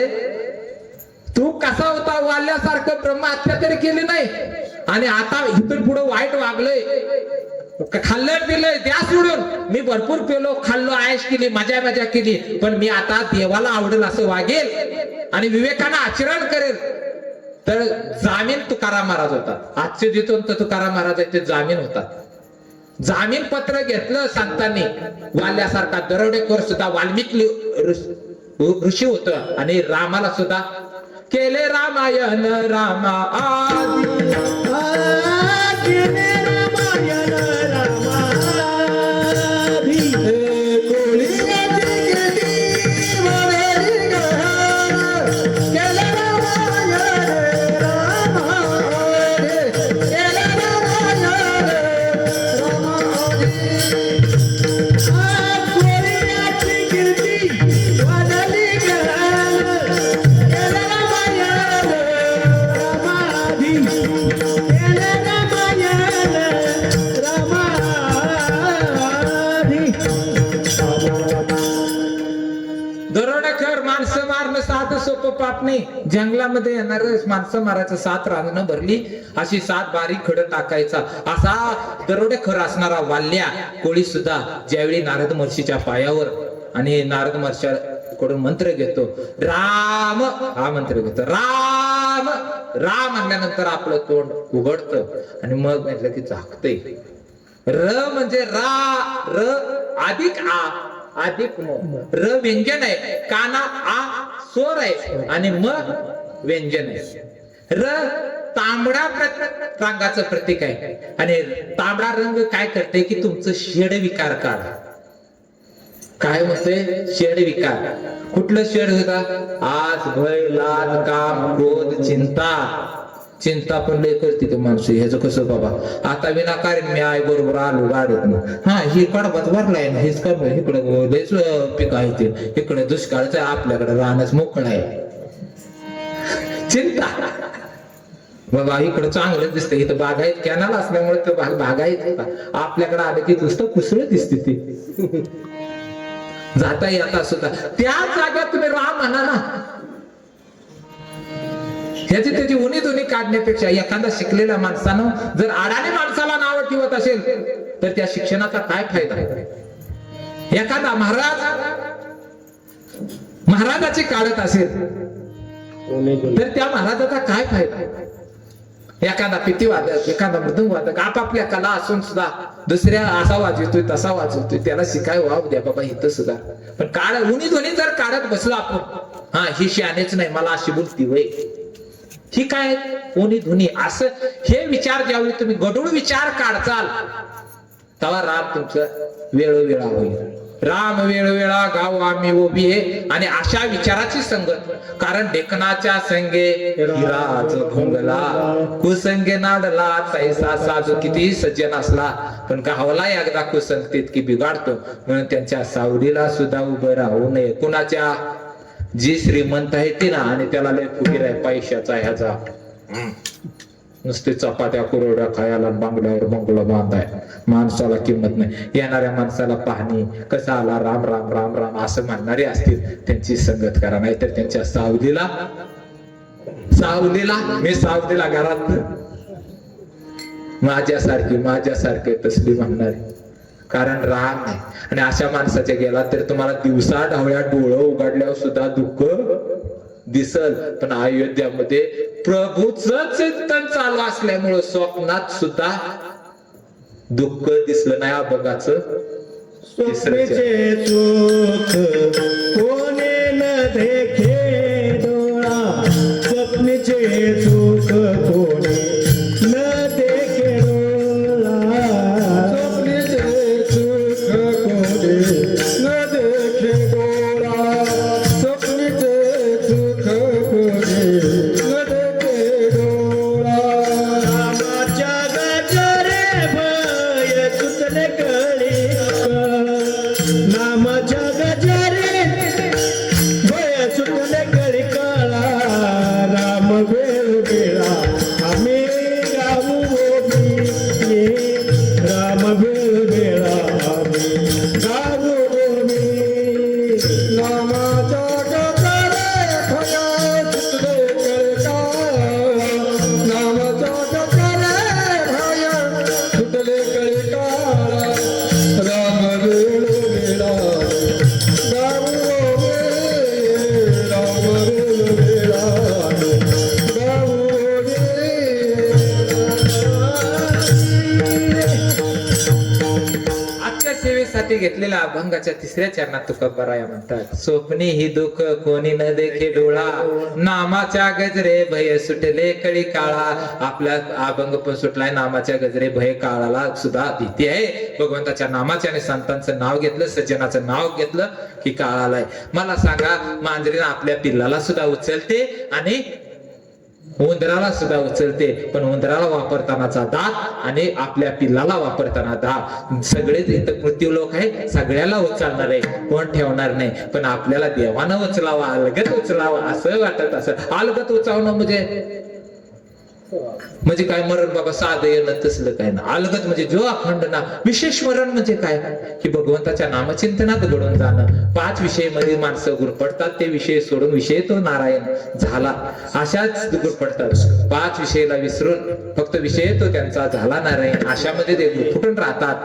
तू कसा होता वाल्यासारखं, ब्रह्महत्या तरी केली नाही आणि आता इथून पुढे वाईट वागलंय, खाल्लं पिलंय द्या सोडून. मी भरपूर पेलो, खाल्लो, आयश केली, मजा केली, पण मी आता देवाला आवडेल असं वागेल आणि विवेकानं आचरण करेल. तर जामीन तुकाराम महाराज होतात. आजचे जिथून तर तुकाराम महाराज आहेत ते जामीन होतात. जामीन पत्र घेतलं संतांनी. वाल्यासारखा दरोडेखोर सुद्धा वाल्मिकी ऋषी होत आणि रामाला सुद्धा केले रामायण रामा आदी, केले रामायण रामा आदी, कोळी पाप नाही. जंगलामध्ये येणार माणसं मारायचं, 7 रांजणं भरली अशी 7 बारीक खड टाकायचा, असा दरोडेखोर असणारा वाल्या कोळी सुद्धा ज्यावेळी नारद महर्षीच्या पायावर आणि नारद महर्षीकडून मंत्र घेतो, राम हा मंत्र घेतो, राम राम म्हणल्यानंतर आपलं तोंड उघडतं आणि मग म्हटलं की झाकतंय. र म्हणजे रा र अधिक आ अधिक म र व्यंजन आहे, काना आ स्वर आहे आणि म व्यंजन आहे. र तांबडा रंगाचं प्रतीक आहे आणि तांबडा रंग काय करते की तुमचं शेड विकार काढा. काय म्हणते शेड विकार. कुठलं शेड होता? आज भय लाज काम क्रोध चिंता. चिंता पण लय करते ते माणसं. ह्याचं कसं बाबा आता विनाकारण मी आई बरोबर आलो गाडीत, हा ही कडबात भरलाय ना, हेच कर इकडे लयच पीक आहे ते, इकडे दुष्काळच आहे, आपल्याकडे राहण्यास मोकळं आहे. चिंता बाबा इकडे चांगलं दिसतं, इथं बागायत कॅनल असल्यामुळे तो बागायत आपल्याकडे आलं की नुसतं कुसळ दिसते ती. जाता येता सुद्धा त्या जागेत तुम्ही राहा म्हणा ना. ह्याची त्याची उनी दोन्ही काढण्यापेक्षा एखादा शिकलेल्या माणसानं जर अडाणी माणसाला नाव ठेवत असेल तर त्या शिक्षणाचा काय फायदा? एखादा महाराजाची काढत असेल तर त्या महाराजाचा काय फायदा? एखादा पितीवादक एखादा मृदंगवादक आपापल्या कला असून सुद्धा दुसऱ्या असा वाजवतोय तसा वाजवतोय, त्याला शिकाय वाव द्या बाबा इथं सुद्धा. पण उनी दोन्ही जर काढत बसलो आपण, हा ही शानेच नाही मला अशी बोलती वय, ही काय कोणी धुनी असं हे विचार ज्यावेळी तुम्ही गढूळ विचार काढचाल तेव्हा राम तुमचं वेळोवेळा होईल. राम वेळोवेळा गाव आम्ही उभी आहे आणि अशा विचाराची संगत. कारण ढेकणाच्या संगे हिराज भोंगला कुसंगे नाडला तैसा साजू किती सज्जन असला पण गावाला एकदा कुसंगतीत की बिघाडतो. म्हणून त्यांच्या सावलीला सुद्धा उभं राहू नये. कुणाच्या? जी श्रीमंत आहे ती ना आणि त्याला लय फुगीर आहे पैशाचा ह्याचा, नुसते चपात्या कुरवड्या खायला बांगड्यावर बंगला बांधाय, माणसाला किंमत नाही. येणाऱ्या माणसाला पाहणी कसा आला राम राम राम राम असं म्हणणारे असतील त्यांची संगत करा. नाहीतर त्यांच्या सावलीला मी सावलीला घरात माझ्यासारखे तसली म्हणणारे. कारण राम नाही. आणि अशा माणसाच्या गेला तर तुम्हाला दिवसा ढवळ्या डोळं उघडल्यावर सुद्धा दुःख दिसल. पण अयोध्यामध्ये प्रभूच चिंतन चालू असल्यामुळं स्वप्नात सुद्धा दुःख दिसलं नाही. अभंगाचं स्वप्नेचे सुख कोणे न देखे डोळा, स्वप्नेचे सुख कोणे न देखे डोळा, स्वप्नेचे सुख कोणे न देखे डोळा, स्वप्नेचे सुख कोणे न देखे डोळा. रामाच्या गजरे भय सुतले कळी, नामाच्या गजरे भय सुटले कळी काळा. राम वेळ वेळा आम्ही गाऊ गोबी, राम वेळ वेळा आम्ही गाऊ गोबी. नामाच्या गजरे भय सुटले कळी काळा, नामाच्या गजरे भय सुटले कळी काळा. राम वेळ वेळा गाऊ गे, राम वेळ वेळा गाऊ गे. आजच्या सेवेसाठी घेतलेल्या अभंगाच्या तिसऱ्या चरणात तुकोबाराया म्हणतात, स्वप्नी ही दुःख कोणी न देखे डोळा, नामाच्या गजरे भय सुटले कळी काळा. आपला अभंग पण सुटलाय, नामाच्या गजरे भय काळाला सुद्धा भीती आहे. भगवंताच्या नामाच्या आणि संतांचं नाव घेतलं, सज्जनाचं नाव घेतलं की काळालाय. मला सांगा, मांजरीनं आपल्या पिल्लाला सुद्धा उचलते आणि उंदराला सुद्धा उचलते, पण उंदराला वापरतानाचा दात आणि आपल्या पिल्लाला वापरताना दात. सगळेच इथं मृत्यू लोक आहे, सगळ्याला उचलणार आहे, कोण ठेवणार नाही. पण आपल्याला देवानं उचलावा, अलगत उचलावा असं वाटत. असं अलगत उचलणं म्हणजे काय मरण बाबा साधं येणं तसलं काय ना. अलगत म्हणजे जो अखंड ना. विशेष मरण म्हणजे काय की भगवंताच्या नामचिंतनात घडून जाणं. 5 विषय मध्ये माणसं गुरपडतात, ते विषय सोडून विषय तो नारायण झाला अशाच गुरपडतात. 5 विषयाला विसरून फक्त विषय तो त्यांचा झाला नारायण अशामध्ये ते गुरफुटून राहतात.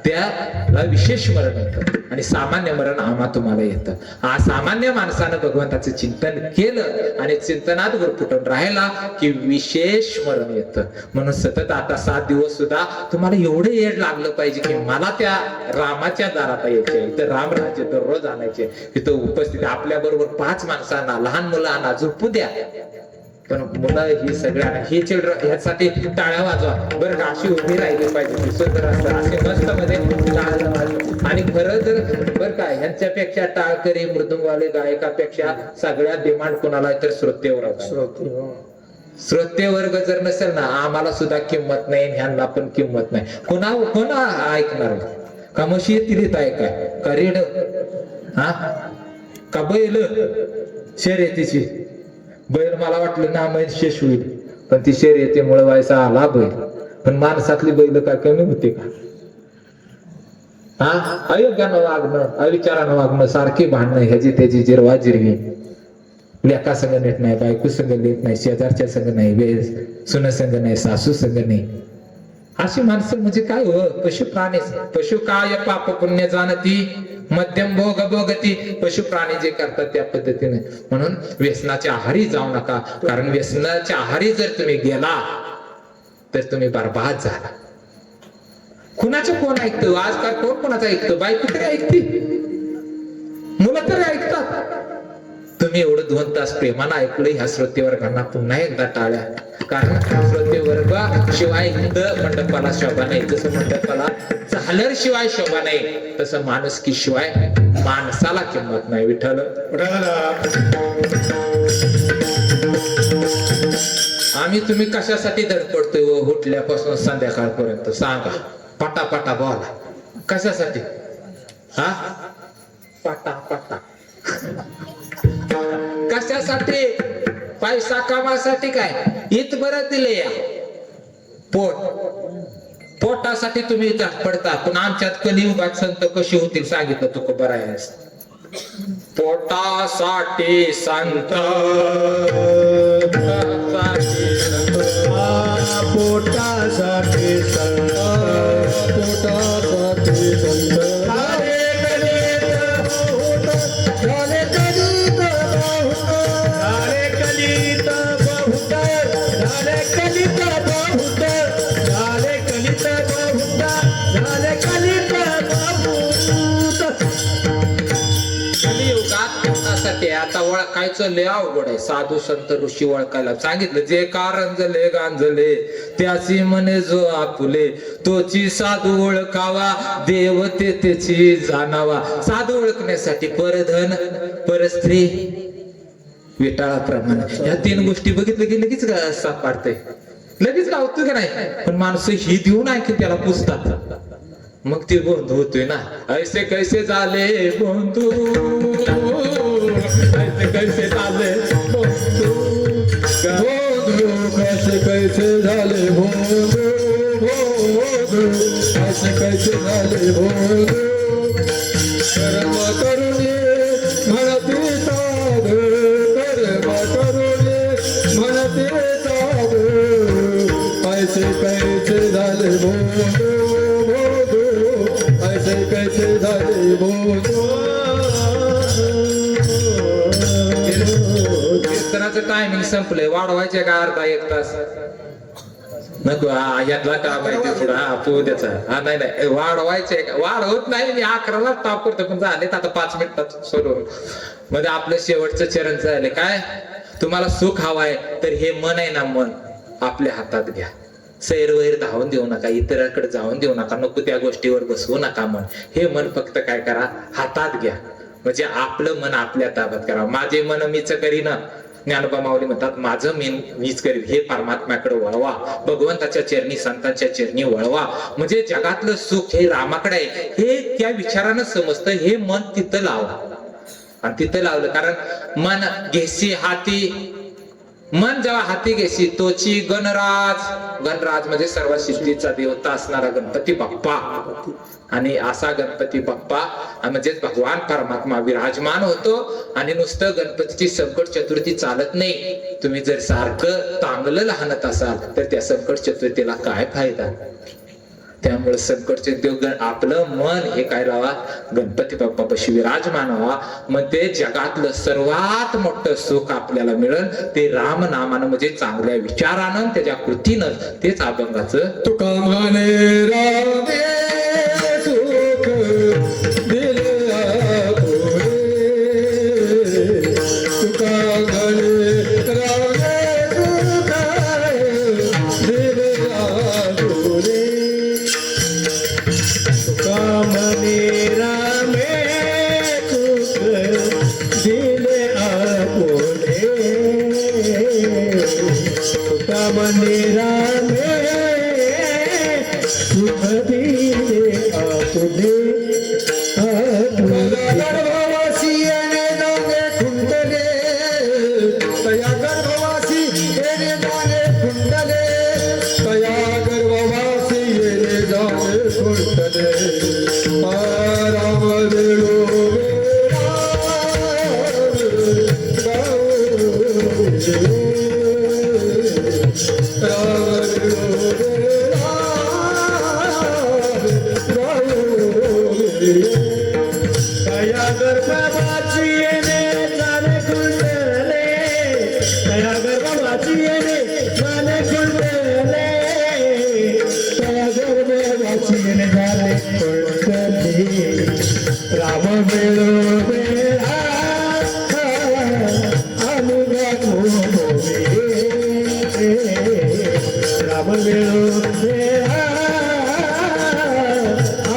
त्याला विशेष मरण म्हणतात. आणि सामान्य मरण आम्हा तुम्हाला येतं. हा सामान्य माणसानं भगवंताचं चिंतन केलं आणि चिंतनात गुरफटून राहिला की विशेष मरण येतं. म्हणून सतत आता 7 दिवस सुद्धा तुम्हाला एवढं येड लागलं पाहिजे की मला त्या रामाच्या दारात यायचे, इथं रामराज्य दररोज आणायचे, इथं उपस्थित आपल्या बरोबर 5 माणसांना, लहान मुलांना झोपू द्या. पण मुलं ही सगळ्यांना हे चिल्ड्रन ह्यासाठी टाळ्या वाजवा बरं का, अशी उभी राहिली पाहिजे सुंदर असं असे मस्त मध्ये टाळ्या वाजवा. आणि खरं तर बरं का ह्यांच्यापेक्षा टाळकरी मृदुंगवाले गायकापेक्षा सगळ्यात डिमांड कोणाला तर श्रोतेवर. श्रोते वर्ग जर नसेल ना आम्हाला सुद्धा किंमत नाही, ह्यांना पण किंमत नाही. कोणा ऐकणार का? म्हशी येतील ऐकाय का? रेड हा का बैल शर्यतीची? बैल मला वाटलं ना मैन शेष होईल, पण ती शर्यतीमुळे व्हायचा आला बैल. पण माणसातली बैल काय कमी होते का? हा अयोग्यानं वागणं, अविचारानं वागणं, सारखी भांडणं, ह्याची त्याची जिरवा जिरवी, लेका संघ नेट नाही, बायको संघ नेट नाही, शेजारच्या संघ नाही, सुन संघ नाही, सासू संघ नाही. अशी माणसं म्हणजे काय हो? पशु प्राणी. पशु काय पाप पुण्य जाणती, मध्यम भोग भोगती. पशु प्राणी जे करतात त्या पद्धतीने. म्हणून व्यसनाच्या आहारी जाऊ नका, कारण व्यसनाच्या आहारी जर तुम्ही गेला तर तुम्ही बरबाद झाला. कुणाचं कोण ऐकतं आजकाल? कोण कोणाचं ऐकतं? बायको तरी ऐकते, मुलं तरी ऐकतात. तुम्ही एवढं 2 तास प्रेमानं ऐकलं. ह्या श्रोते वर्गांना पुन्हा एकदा टाळ्या, कारण श्रोते वर्ग शिवाय मंडपाला शोभा नाही. जसं मंडपाला झालर शिवाय शोभा नाही, तसं माणुसकी शिवाय माणसाला किंमत नाही. विठ्ठल आम्ही तुम्ही कशासाठी धडपडतोय उठल्यापासून संध्याकाळपर्यंत? सांगा, पटापटा बोला. कशासाठी? हा पटा कशासाठी? पैसा कमासाठी काय? इत बरं दिले या पोटासाठी तुम्ही पडता. पण आमच्यात कलियुगात संत कशी होतील सांगितलं तुक बरं आहे. पोटासाठी संत, पोटासाठी संत, पोटासाठी संत. आता ओळखायचं लय अवघड आहे. साधू संत ऋषी ओळखायला सांगितलं. जे कारंजले गांजले त्याची म्हणे जो आपुले, तोची साधू ओळखावा देवते त्याची जाणावा. साधू ओळखण्यासाठी परधन परस्त्री विटाळाप्रमाणे या 3 गोष्टी बघितलं की लगेच सापडते, लगेच गावतो का नाही. पण माणसं ही देऊन आहे की त्याला पुसतात, मग ते बंधू होतोय ना. ऐसे कैसे झाले बंधू, ऐसे कैसे झाले बंधू, कैसे कैसे झाले बंधू, कैसे कैसे झाले बंधू. कर्म करुणे म्हणते साधू, कर्म करुणे म्हणते साधू. ऐसे कैसे झाले बंधू, ऐसे कैसे झाले बंधू. कीर्तनाचं टायमिंग संपलंय. वाढवायचे का अर्धा 1 तास? नको यातला का माहिती पुढे पोहद्याचा. हा नाही वाढवायचे, वाढवत नाही मी 11ला ताप करतो, पण झाले आता 5 मिनिटात सोडून. मध्ये आपलं शेवटचं चरण झाले. काय तुम्हाला सुख हवाय तर हे मन आहे ना, मन आपल्या हातात घ्या. सैरवैर धावून देऊ नका, इतरांकडे जाऊन देऊ नका, नको त्या गोष्टीवर बसवू नका. मन हे मन फक्त काय करा, हातात घ्या. म्हणजे आपलं मन आपल्या ताब्यात करा. माझे मन मीच करीन, ज्ञानोबा माऊली म्हणतात माझं मीच करीन. हे परमात्म्याकडे वळवा, भगवंताच्या चरणी संतांच्या चरणी वळवा. म्हणजे जगातलं सुख हे रामाकडे आहे हे त्या विचारानं समजतं. हे मन तिथं लावा. आणि तिथं लावलं कारण मन घेसी हाती, मन जेव्हा हाती घेशी तोची गणराज. गणराज म्हणजे सर्व सिद्धीचा देवता असणारा गणपती बाप्पा. आणि असा गणपती बाप्पा म्हणजेच भगवान परमात्मा विराजमान होतो. आणि नुसतं गणपतीची संकट चतुर्थी चालत नाही. तुम्ही जर सारखं चांगलं लहानत असाल तर त्या संकट चतुर्थीला काय फायदा? त्यामुळे संकटचे देव आपलं मन हे काय लावा गणपती बाप्पापाशी विराजमान व्हावा. मग ते जगातलं सर्वात मोठं सुख आपल्याला मिळेल ते राम नामानं म्हणजे चांगल्या विचारानं त्याच्या कृतीनं. तेच अभंगाचं तुका म्हणे रामे सुख दिले आपुले, तुका म्हणे रामे सुख दिले आपुले, तुका म्हणे रामे सुख दिले आपुले, तुका म्हणे रामे सुख दिले आपुले. गर्भवासी येणे जाणे खुंटले, तया गर्भवासी येणे जाणे खुंटले, तया गर्भवासी येणे जाणे खुंटले. राम वेळो तया गर्भवासी येणे जाणे खुंटले, तया गर्भवासी येणे जाणे खुंटले, तया गर्भवासी येणे जाणे खुंटले. राम वेळो वेळा अनुगा मोहे, राम वेळो वेळा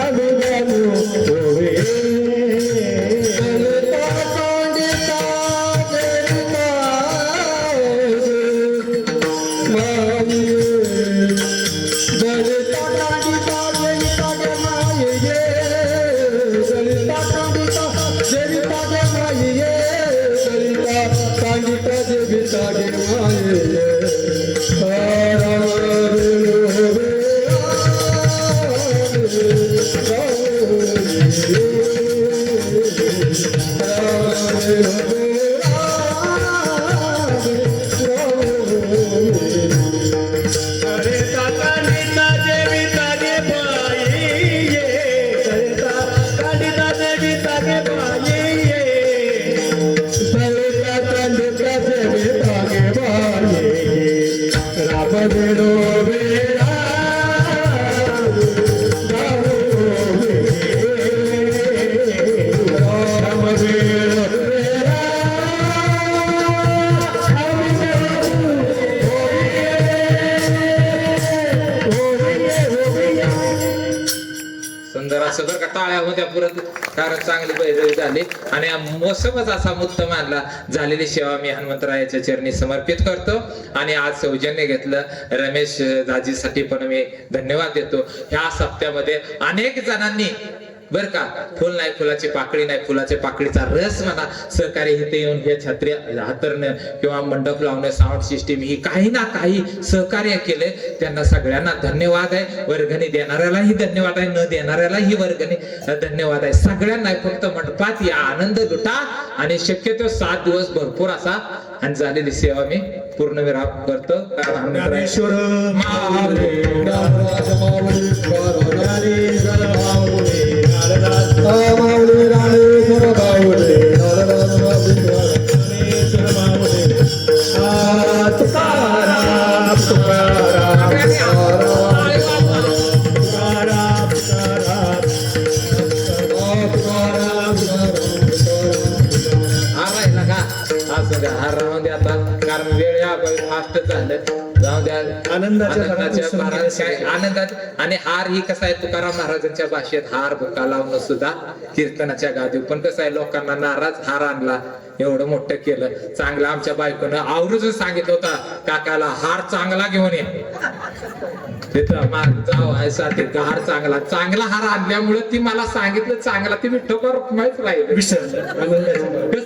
अनुगा मोहे. सुंदर असं बरं का टाळ्या होत्या परत कारण चांगली बैरवी झाली आणि मोसमच असा मुक्त मानला. झालेली सेवा मी हनुमंतरायाच्या चरणी समर्पित करतो आणि आज सौजन्य घेतलं रमेश दाजीसाठी पण मी धन्यवाद देतो. ह्या सप्त्यामध्ये अनेक जणांनी बर का फुल नाही फुलाची पाकळी नाही फुलाच्या पाकळीचा रस म्हणा सहकार्य इथे येऊन हे छत्री हातरणं किंवा मंडप लावणं साऊंड सिस्टीम ही काही ना काही सहकार्य केले. त्यांना सगळ्यांना धन्यवाद आहे. वर्गणी देणाऱ्यालाही धन्यवाद आहे, न देणाऱ्यालाही वर्गणी धन्यवाद आहे. सगळ्यांना फक्त मंडपात या आनंद लुटा आणि शक्यतो 7 दिवस भरपूर असा आणि झालेली सेवा मी पूर्ण विराम करतो. ज्ञानेश्वर माऊली नारद माऊली ज्ञानेश्वर माऊली नारद माऊली ज्ञानेश्वर माऊली नारद माऊली ज्ञानेश्वर माऊली. तुकाराम तुकाराम तुकाराम असं द्या हार राहून द्या आता कारण वेळ या फास्ट झालं. जाऊ द्या आनंदात आणि हार ही कसं आहे तुकाराम महाराजांच्या भाषेत हार भुका लावणं सुद्धा कीर्तनाच्या गादी. पण कसं आहे लोकांना नाराज हार आणला एवढं मोठं केलं चांगलं. आमच्या बायकोनं आवरूच सांगितलं होता काकाला हार चांगला घेऊन ये तिथं हार चांगला हार आणल्यामुळे ती मला सांगितलं चांगला ती विठ्ठोकर माहित राहील. कसं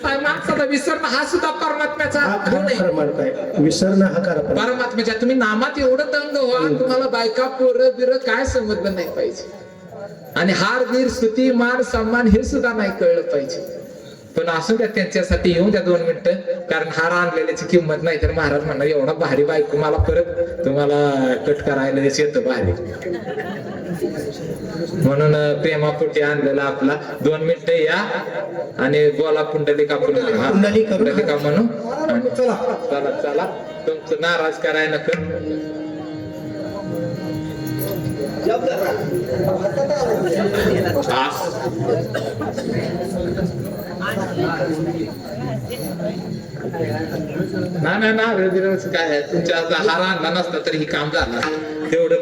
आहे माणसाला विसरणं हा सुद्धा परमात्म्याचा गुण आहे. विसरणं हा करा परमात्म्याच्या तुम्ही नामात एवढं दंग व्हा तुम्हाला बायका पोरं बिरं काय समजलं नाही पाहिजे आणि हार वीर स्तुती मान सन्मान हे सुद्धा नाही कळलं पाहिजे. पण असू द्या त्यांच्यासाठी येऊन द्या 2 मिनिटं, कारण हार आणलेल्याची किंमत नाही तर महाराज म्हणणार एवढा भारी बायको मला परत तुम्हाला कट करायला येतं भारी, म्हणून प्रेमापोटी आणलेला आपला 2 मिनिटं या आणि बोला पुंडलिका आपण म्हणू. हा, पुंडलिका म्हणू आणि चला चला तुमचं नाराज कराय नका. ना काय तुमच्या हार आणला नसता तरी ही काम झालं तेवढं.